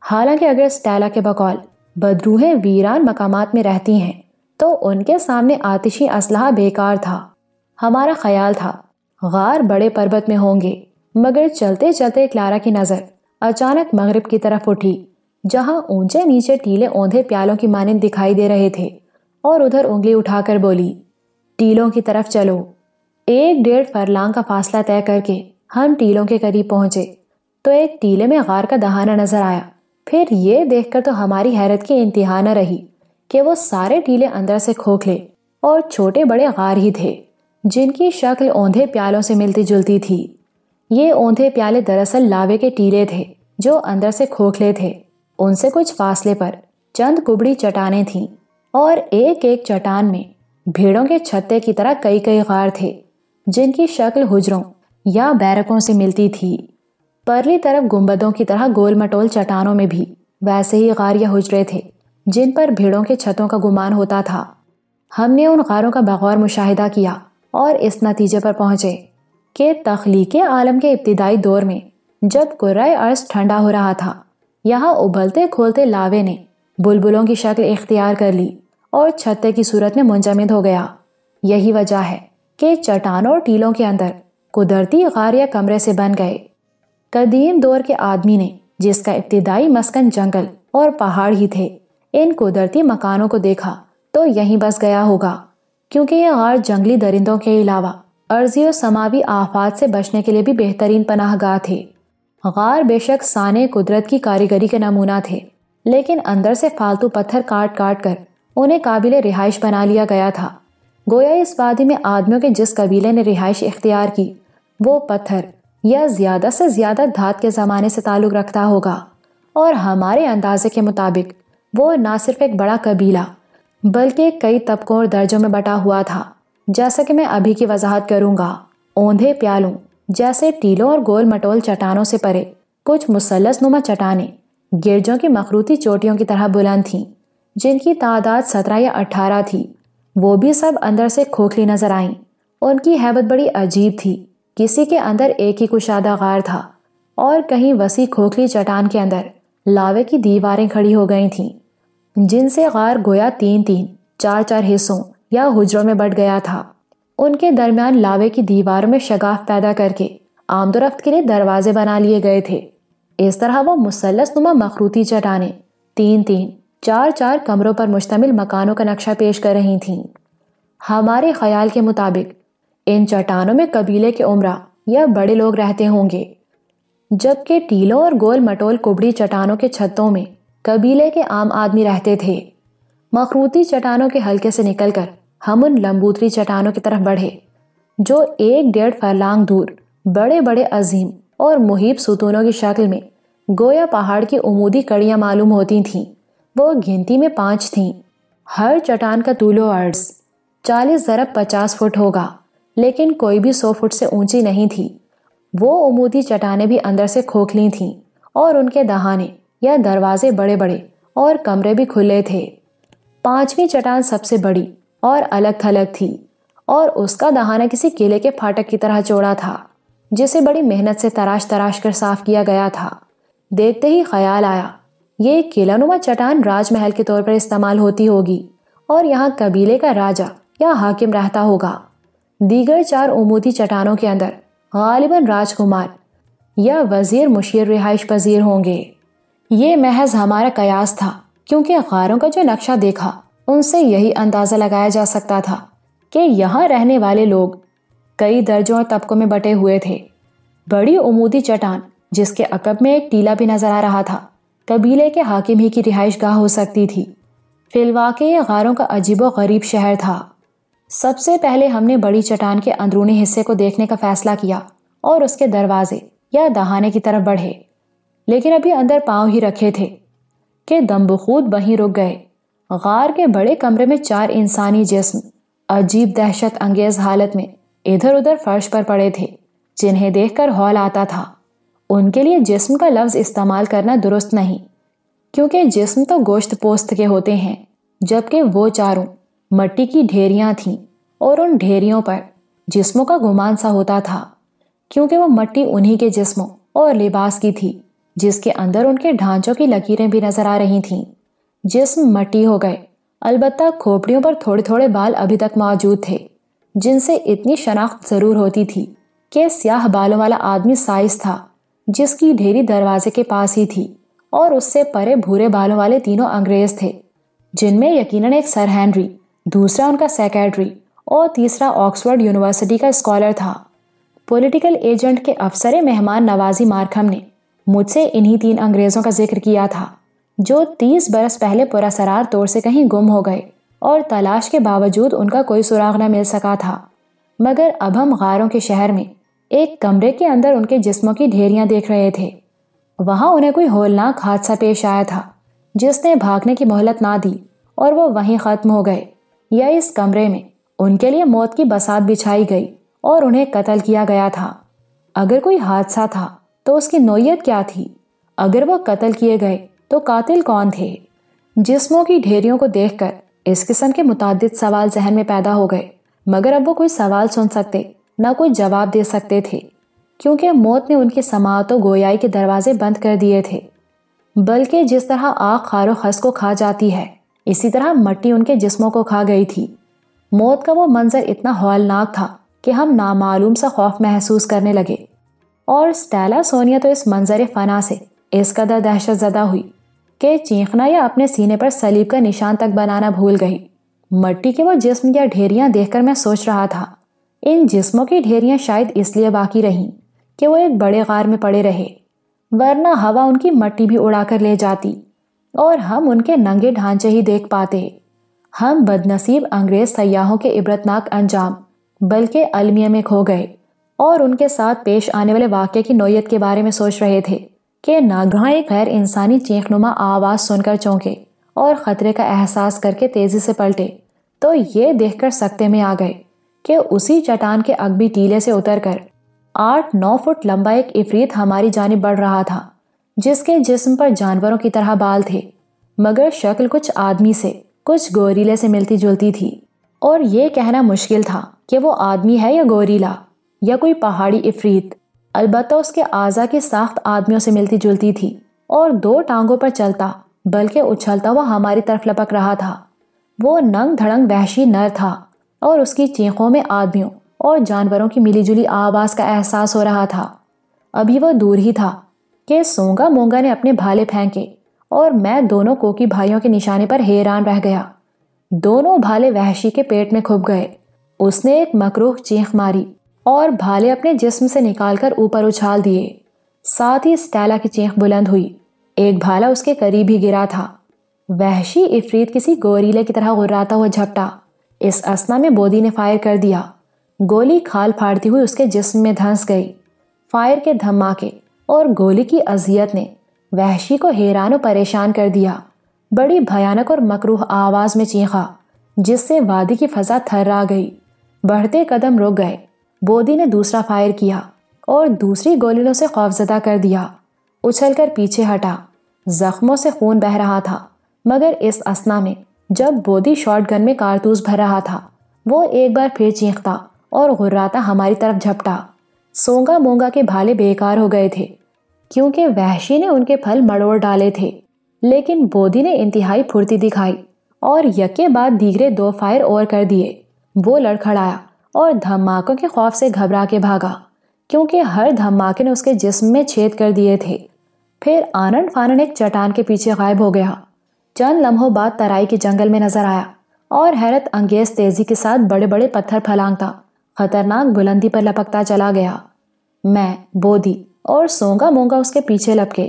حالانکہ اگر اسٹیلا کے بقول بدروحیں ویران مقامات میں رہتی ہیں تو ان کے سامنے آتشی اسلحہ بیکار تھا۔ ہمارا خیال تھا غار بڑے پربت میں ہوں گے، مگر چلتے چلتے کلارا کی نظر اچانک مغرب کی طرف اٹھی، جہاں اونچے نیچے ٹیلے اوندھے پیالوں کی مانند دکھائی دے رہے تھے، اور ادھر انگلی اٹھا کر بولی، ٹیلوں کی طرف چلو۔ 1-1.5 فرلانگ کا فاصلہ طے کر کے ہم ٹیلوں کے قریب پہنچے تو ایک ٹیلے میں غار کا دہانہ نظر آیا۔ پھر یہ دیکھ کر تو ہماری حیرت کی انتہا نہ رہی کہ وہ سارے ٹیلے اندر سے کھوکھلے اور چھوٹے بڑے غار ہی تھے جن کی شکل اوندھے پیالوں سے ملتی جلتی تھی۔ یہ اوندھے پیالے دراصل لاوے کے ٹیلے تھے جو اندر سے کھوکھلے تھے۔ ان سے کچھ فاصلے پر چند کبڑی چٹانیں تھیں، اور ایک ایک چٹان میں بھیڑوں کے چھتے کی طرح کئی کئی غار تھے جن کی شکل حجروں یا بیرکوں سے ملتی تھی۔ پرلی طرف گنبدوں کی طرح گول مٹول چٹانوں میں بھی ویسے ہی غار یا حجرے تھے جن پر بھیڑوں کے چھتوں کا گمان ہوتا تھا۔ ہم نے ان غاروں کا بغور مشاہدہ کیا اور اس نتیجے پر پہنچے کہ تخلیق عالم کے ابتدائی دور میں جب کرۂ ارض ٹھنڈا ہو رہا تھا، یہاں ابلتے کھولتے لاوے نے بلبلوں کی شکل اختیار کر لی اور چھتے کی صورت میں منجمد ہو گیا۔ یہی وجہ ہے کہ چٹانوں اور ٹیلوں کے اندر قدرتی غار یا کمرے سے بن گئے۔ قدیم دور کے آدمی نے، جس کا ابتدائی مسکن جنگل اور پہاڑ ہی تھے، ان قدرتی مکانوں کو دیکھا تو یہیں بس گیا ہوگا، کیونکہ یہ غار جنگلی درندوں کے علاوہ ارضی و سماوی آفات سے بچنے کے لیے بھی بہترین پناہ گاہ تھے۔ غار بے شک صانع قدرت کی کاریگری کے نمونہ تھے، لیکن اندر سے فالتو پتھر کاٹ کاٹ کر انہیں قابل رہائش بنا لیا گیا تھا۔ گویا اس وادی میں آدمیوں کے جس قبیلے نے رہائش اختیار کی، وہ پتھر یا زیادہ سے زیادہ دھات کے زمانے سے تعلق رکھتا ہوگا، اور ہمارے اندازے کے مطابق وہ نہ صرف ایک بڑا قبیلہ بلکہ کئی طبقوں اور درجوں میں بٹا ہوا تھا، جیسا کہ میں ابھی کی وضاحت کروں گا۔ اوندھے پیالوں جیسے ٹیلوں اور گول مٹول چٹانوں سے پرے کچھ مثلث نما چٹانیں گرجوں کی مخروطی چوٹیوں کی طرح بلند تھیں، جن کی تعداد 17 یا 18 تھی۔ وہ بھی سب اندر سے کھوکھلی نظر آئیں۔ ان کی ہیبت بڑی عجیب تھی۔ کسی کے اندر ایک ہی کشادہ غار تھا، اور کہیں وسیع کھوکھلی چٹان کے اندر لاوے کی دیواریں کھڑی ہو گئی تھیں، جن سے غار گویا 3-3، 4-4 حصوں یا حجروں میں بٹ گیا تھا۔ ان کے درمیان لاوے کی دیواروں میں شگاف پیدا کر کے آمد و رفت کے لیے دروازے بنا لیے گئے تھے۔ اس طرح وہ مثلث نما مخروطی چٹانیں 3-3، 4-4 کمروں پر مشتمل مکانوں کا نقشہ پیش کر رہی تھیں۔ ہمارے خیال کے مطابق ان چٹانوں میں قبیلے کے عمرا یا بڑے لوگ رہتے ہوں گے، جبکہ ٹیلوں اور گول مٹول کبڑی چٹانوں کے چھتوں میں قبیلے کے عام آدمی رہتے تھے۔ مخروطی چٹانوں کے حلقے سے نکل کر ہم ان لمبوتری چٹانوں کی طرف بڑھے، جو 1-1.5 فرلانگ دور بڑے بڑے عظیم اور مہیب ستونوں کی شکل میں گویا پہاڑ کی عمودی کڑیاں معلوم ہوتی تھیں۔ وہ گنتی میں 5 تھیں۔ ہر چٹان کا طول و عرض 40x50 فٹ ہوگا، لیکن کوئی بھی 100 فٹ سے اونچی نہیں تھی۔ وہ عمودی چٹانیں بھی اندر سے کھوکھلی تھیں، اور ان کے دہانے یا دروازے بڑے بڑے اور کمرے بھی کھلے تھے۔ 5ویں چٹان سب سے بڑی اور الگ تھلگ تھی، اور اس کا دہانہ کسی قلعے کے پھاٹک کی طرح چوڑا تھا، جسے بڑی محنت سے تراش تراش کر صاف کیا گیا تھا۔ دیکھتے ہی خیال آیا، یہ قلعہ نما چٹان راج محل کے طور پر استعمال ہوتی ہوگی، اور یہاں قبیلے کا راجا یا حاکم رہتا ہوگا۔ دیگر 4 عمودی چٹانوں کے اندر غالباً راجکمار یا وزیر مشیر رہائش پذیر ہوں گے۔ یہ محض ہمارا قیاس تھا، کیونکہ غاروں کا جو نقشہ دیکھا ان سے یہی اندازہ لگایا جا سکتا تھا کہ یہاں رہنے والے لوگ کئی درجوں اور طبقوں میں بٹے ہوئے تھے۔ بڑی عمودی چٹان جس کے عقب میں ایک ٹیلہ بھی نظر آ رہا تھا، قبیلے کے حاکم ہی کی رہائش گاہ ہو سکتی تھی۔ فی الواقع یہ غاروں کا عجیب و غریب شہر تھا۔ سب سے پہلے ہم نے بڑی چٹان کے اندرونی حصے کو دیکھنے کا فیصلہ کیا اور اس کے دروازے یا دہانے کی طرف بڑھے، لیکن ابھی اندر پاؤں ہی رکھے تھے کہ دم بخود وہیں رک گئے۔ غار کے بڑے کمرے میں 4 انسانی جسم عجیب دہشت انگیز حالت میں ادھر ادھر فرش پر پڑے تھے، جنہیں دیکھ کر ہول آتا تھا۔ ان کے لیے جسم کا لفظ استعمال کرنا درست نہیں، کیونکہ جسم تو گوشت پوست کے ہوتے ہیں، جبکہ وہ چاروں مٹی کی ڈھیریاں تھیں، اور ان ڈھیریوں پر جسموں کا گمان سا ہوتا تھا، کیونکہ وہ مٹی انہی کے جسموں اور لباس کی تھی، جس کے اندر ان کے ڈھانچوں کی لکیریں بھی نظر آ رہی تھیں۔ جسم مٹی ہو گئے، البتہ کھوپڑیوں پر تھوڑے تھوڑے بال ابھی تک موجود تھے، جن سے اتنی شناخت ضرور ہوتی تھی کہ سیاہ بالوں والا آدمی سائز تھا، جس کی ڈھیری دروازے کے پاس ہی تھی، اور اس سے پرے بھورے بالوں والے تینوں انگریز تھے، جن میں یقیناً ایک سر ہنری، دوسرا ان کا سیکریٹری، اور تیسرا آکسفورڈ یونیورسٹی کا اسکالر تھا۔ پولیٹیکل ایجنٹ کے افسر مہمان نوازی مارکھم نے مجھ سے انہی 3 انگریزوں کا ذکر کیا تھا، جو 30 برس پہلے پراسرار طور سے کہیں گم ہو گئے، اور تلاش کے باوجود ان کا کوئی سراغ نہ مل سکا تھا۔ مگر اب ہم غاروں کے شہر میں ایک کمرے کے اندر ان کے جسموں کی ڈھیریاں دیکھ رہے تھے۔ وہاں انہیں کوئی ہولناک حادثہ پیش آیا تھا، جس نے بھاگنے کی مہلت نہ دی، اور وہ وہیں ختم ہو گئے، یا اس کمرے میں ان کے لیے موت کی بساط بچھائی گئی اور انہیں قتل کیا گیا تھا۔ اگر کوئی حادثہ تھا تو اس کی نوعیت کیا تھی؟ اگر وہ قتل کیے گئے تو قاتل کون تھے؟ جسموں کی ڈھیریوں کو دیکھ کر اس قسم کے متعدد سوال ذہن میں پیدا ہو گئے، مگر اب وہ کوئی سوال سن سکتے نہ کوئی جواب دے سکتے تھے، کیونکہ موت نے ان کی سماعت و گویائی کے دروازے بند کر دیے تھے۔ بلکہ جس طرح آگ خار و خس کو کھا جاتی ہے، اسی طرح مٹی ان کے جسموں کو کھا گئی تھی۔ موت کا وہ منظر اتنا ہولناک تھا کہ ہم نامعلوم سا خوف محسوس کرنے لگے، اور اسٹیلا سونیا تو اس منظر فنا سے اس قدر دہشت زدہ ہوئی کہ چیخنا یا اپنے سینے پر صلیب کا نشان تک بنانا بھول گئی۔ مٹی کے وہ جسم یا ڈھیریاں دیکھ کر میں سوچ رہا تھا، ان جسموں کی ڈھیریاں شاید اس لیے باقی رہیں کہ وہ ایک بڑے غار میں پڑے رہے، ورنہ ہوا ان کی مٹی بھی اڑا کر لے جاتی اور ہم ان کے ننگے ڈھانچے ہی دیکھ پاتے۔ ہم بدنصیب انگریز سیاحوں کے عبرتناک انجام بلکہ المیہ میں کھو گئے اور ان کے ساتھ پیش آنے والے واقعے کی نوعیت کے بارے میں سوچ رہے تھے کہ ناگہاں ایک غیر انسانی چیخ نما آواز سن کر چونکے اور خطرے کا احساس کر کے تیزی سے پلٹے تو یہ دیکھ کر سکتے میں آ گئے کہ اسی چٹان کے اگبی ٹیلے سے اتر کر 8-9 فٹ لمبا ایک عفریت ہماری جانب بڑھ رہا تھا، جس کے جسم پر جانوروں کی طرح بال تھے، مگر شکل کچھ آدمی سے کچھ گوریلے سے ملتی جلتی تھی، اور یہ کہنا مشکل تھا کہ وہ آدمی ہے یا گوریلا یا کوئی پہاڑی عفریت۔ البتہ اس کے اعضاء کی ساخت آدمیوں سے ملتی جلتی تھی اور 2 ٹانگوں پر چلتا بلکہ اچھلتا ہوا ہماری طرف لپک رہا تھا۔ وہ ننگ دھڑنگ وحشی نر تھا اور اس کی چیخوں میں آدمیوں اور جانوروں کی ملی جلی آواز کا احساس ہو رہا تھا۔ ابھی وہ دور ہی تھا کہ سونگا مونگا نے اپنے بھالے پھینکے اور میں دونوں کوکی بھائیوں کے نشانے پر حیران رہ گیا۔ دونوں بھالے وحشی کے پیٹ میں کھپ گئے۔ اس نے ایک مکروہ چیخ ماری اور بھالے اپنے جسم سے نکال کر اوپر اچھال دیے۔ ساتھ ہی اسٹیلا کی چیخ بلند ہوئی۔ ایک بھالا اس کے قریب ہی گرا تھا۔ وحشی عفریت کسی گوریلے کی طرح غراتا ہوا جھپٹا۔ اس اثنا میں بودی نے فائر کر دیا۔ گولی کھال پھاڑتی ہوئی اس کے جسم میں دھنس گئی۔ فائر کے دھماکے اور گولی کی اذیت نے وحشی کو حیران و پریشان کر دیا۔ بڑی بھیانک اور مکروہ آواز میں چیخا جس سے وادی کی فضا تھرا گئی۔ بڑھتے قدم رک گئے۔ بودی نے دوسرا فائر کیا اور دوسری گولیوں سے خوفزدہ کر دیا۔ اچھل کر پیچھے ہٹا۔ زخموں سے خون بہہ رہا تھا، مگر اس اثنا میں جب بودی شاٹ گن میں کارتوس بھر رہا تھا وہ ایک بار پھر چیختا اور غراتا ہماری طرف جھپٹا۔ سونگا مونگا کے بھالے بیکار ہو گئے تھے کیونکہ وحشی نے ان کے پھل مڑوڑ ڈالے تھے، لیکن بودی نے انتہائی پھرتی دکھائی اور یکے بعد دیگرے 2 فائر اور کر دیے۔ وہ لڑکھڑایا اور دھماکوں کے خوف سے گھبرا کے بھاگا کیونکہ ہر دھماکے نے اس کے جسم میں چھید کر دیے تھے۔ پھر آنن فانن ایک چٹان کے پیچھے غائب ہو گیا۔ چند لمحوں بعد ترائی کے جنگل میں نظر آیا اور حیرت انگیز تیزی کے ساتھ بڑے بڑے پتھر پھلانگتا خطرناک بلندی پر لپکتا چلا گیا۔ میں، بودی اور سونگا مونگا اس کے پیچھے لپکے،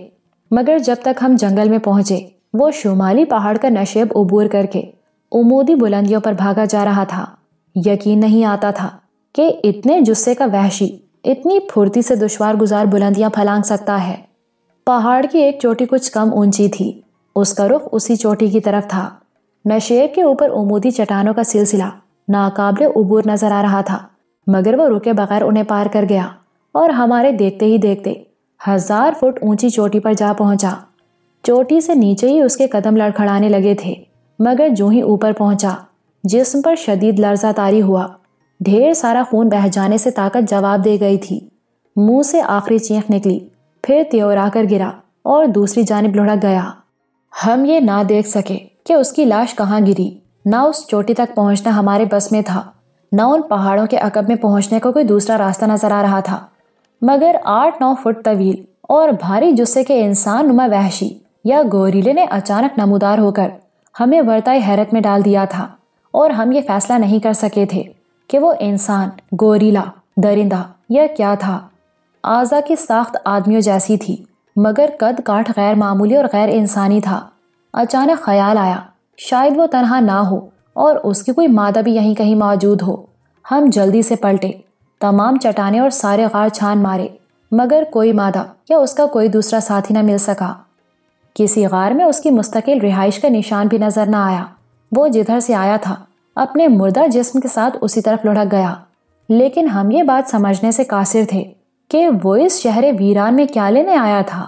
مگر جب تک ہم جنگل میں پہنچے وہ شمالی پہاڑ کا نشیب عبور کر کے عمودی بلندیوں پر بھاگا جا رہا تھا۔ یقین نہیں آتا تھا کہ اتنے جثے کا وحشی اتنی پھرتی سے دشوار گزار بلندیاں پھلانگ سکتا ہے۔ پہاڑ کی ایک چوٹی کچھ کم اونچی تھی، اس کا رخ اسی چوٹی کی طرف تھا۔ نشیب کے اوپر عمودی چٹانوں کا سلسلہ ناقابل عبور نظر آ رہا تھا، مگر وہ رکے بغیر انہیں پار کر گیا اور ہمارے دیکھتے ہی دیکھتے 1000 فٹ اونچی چوٹی پر جا پہنچا۔ چوٹی سے نیچے ہی اس کے قدم لڑکھڑانے لگے تھے، مگر جو ہی اوپر پہنچا جسم پر شدید لرزہ طاری ہوا۔ ڈھیر سارا خون بہہ جانے سے طاقت جواب دے گئی تھی۔ منہ سے آخری چیخ نکلی، پھر تیورا کر گرا اور دوسری جانب لڑک گیا۔ ہم یہ نہ دیکھ سکے کہ اس کی لاش کہاں گری، نہ اس چوٹی تک پہنچنا ہمارے بس میں تھا، نہ ان پہاڑوں کے عقب میں پہنچنے کو کوئی دوسرا راستہ نظر آ رہا تھا، مگر 8-9 فٹ طویل اور بھاری جثے کے انسان نما وحشی یا گوریلے نے اچانک نمودار ہو کر ہمیں ورطۂ حیرت میں ڈال دیا تھا، اور ہم یہ فیصلہ نہیں کر سکے تھے کہ وہ انسان، گوریلا، درندہ یا کیا تھا۔ اعضاء کی ساخت آدمیوں جیسی تھی، مگر قد کاٹ غیر معمولی اور غیر انسانی تھا۔ اچانک خیال آیا شاید وہ تنہا نہ ہو اور اس کی کوئی مادہ بھی یہیں کہیں موجود ہو۔ ہم جلدی سے پلٹے، تمام چٹانیں اور سارے غار چھان مارے، مگر کوئی مادہ یا اس کا کوئی دوسرا ساتھی نہ مل سکا۔ کسی غار میں اس کی مستقل رہائش کا نشان بھی نظر نہ آیا۔ وہ جدھر سے آیا تھا اپنے مردہ جسم کے ساتھ اسی طرف لڑک گیا، لیکن ہم یہ بات سمجھنے سے قاصر تھے کہ وہ اس شہر ویران میں کیا لینے آیا تھا۔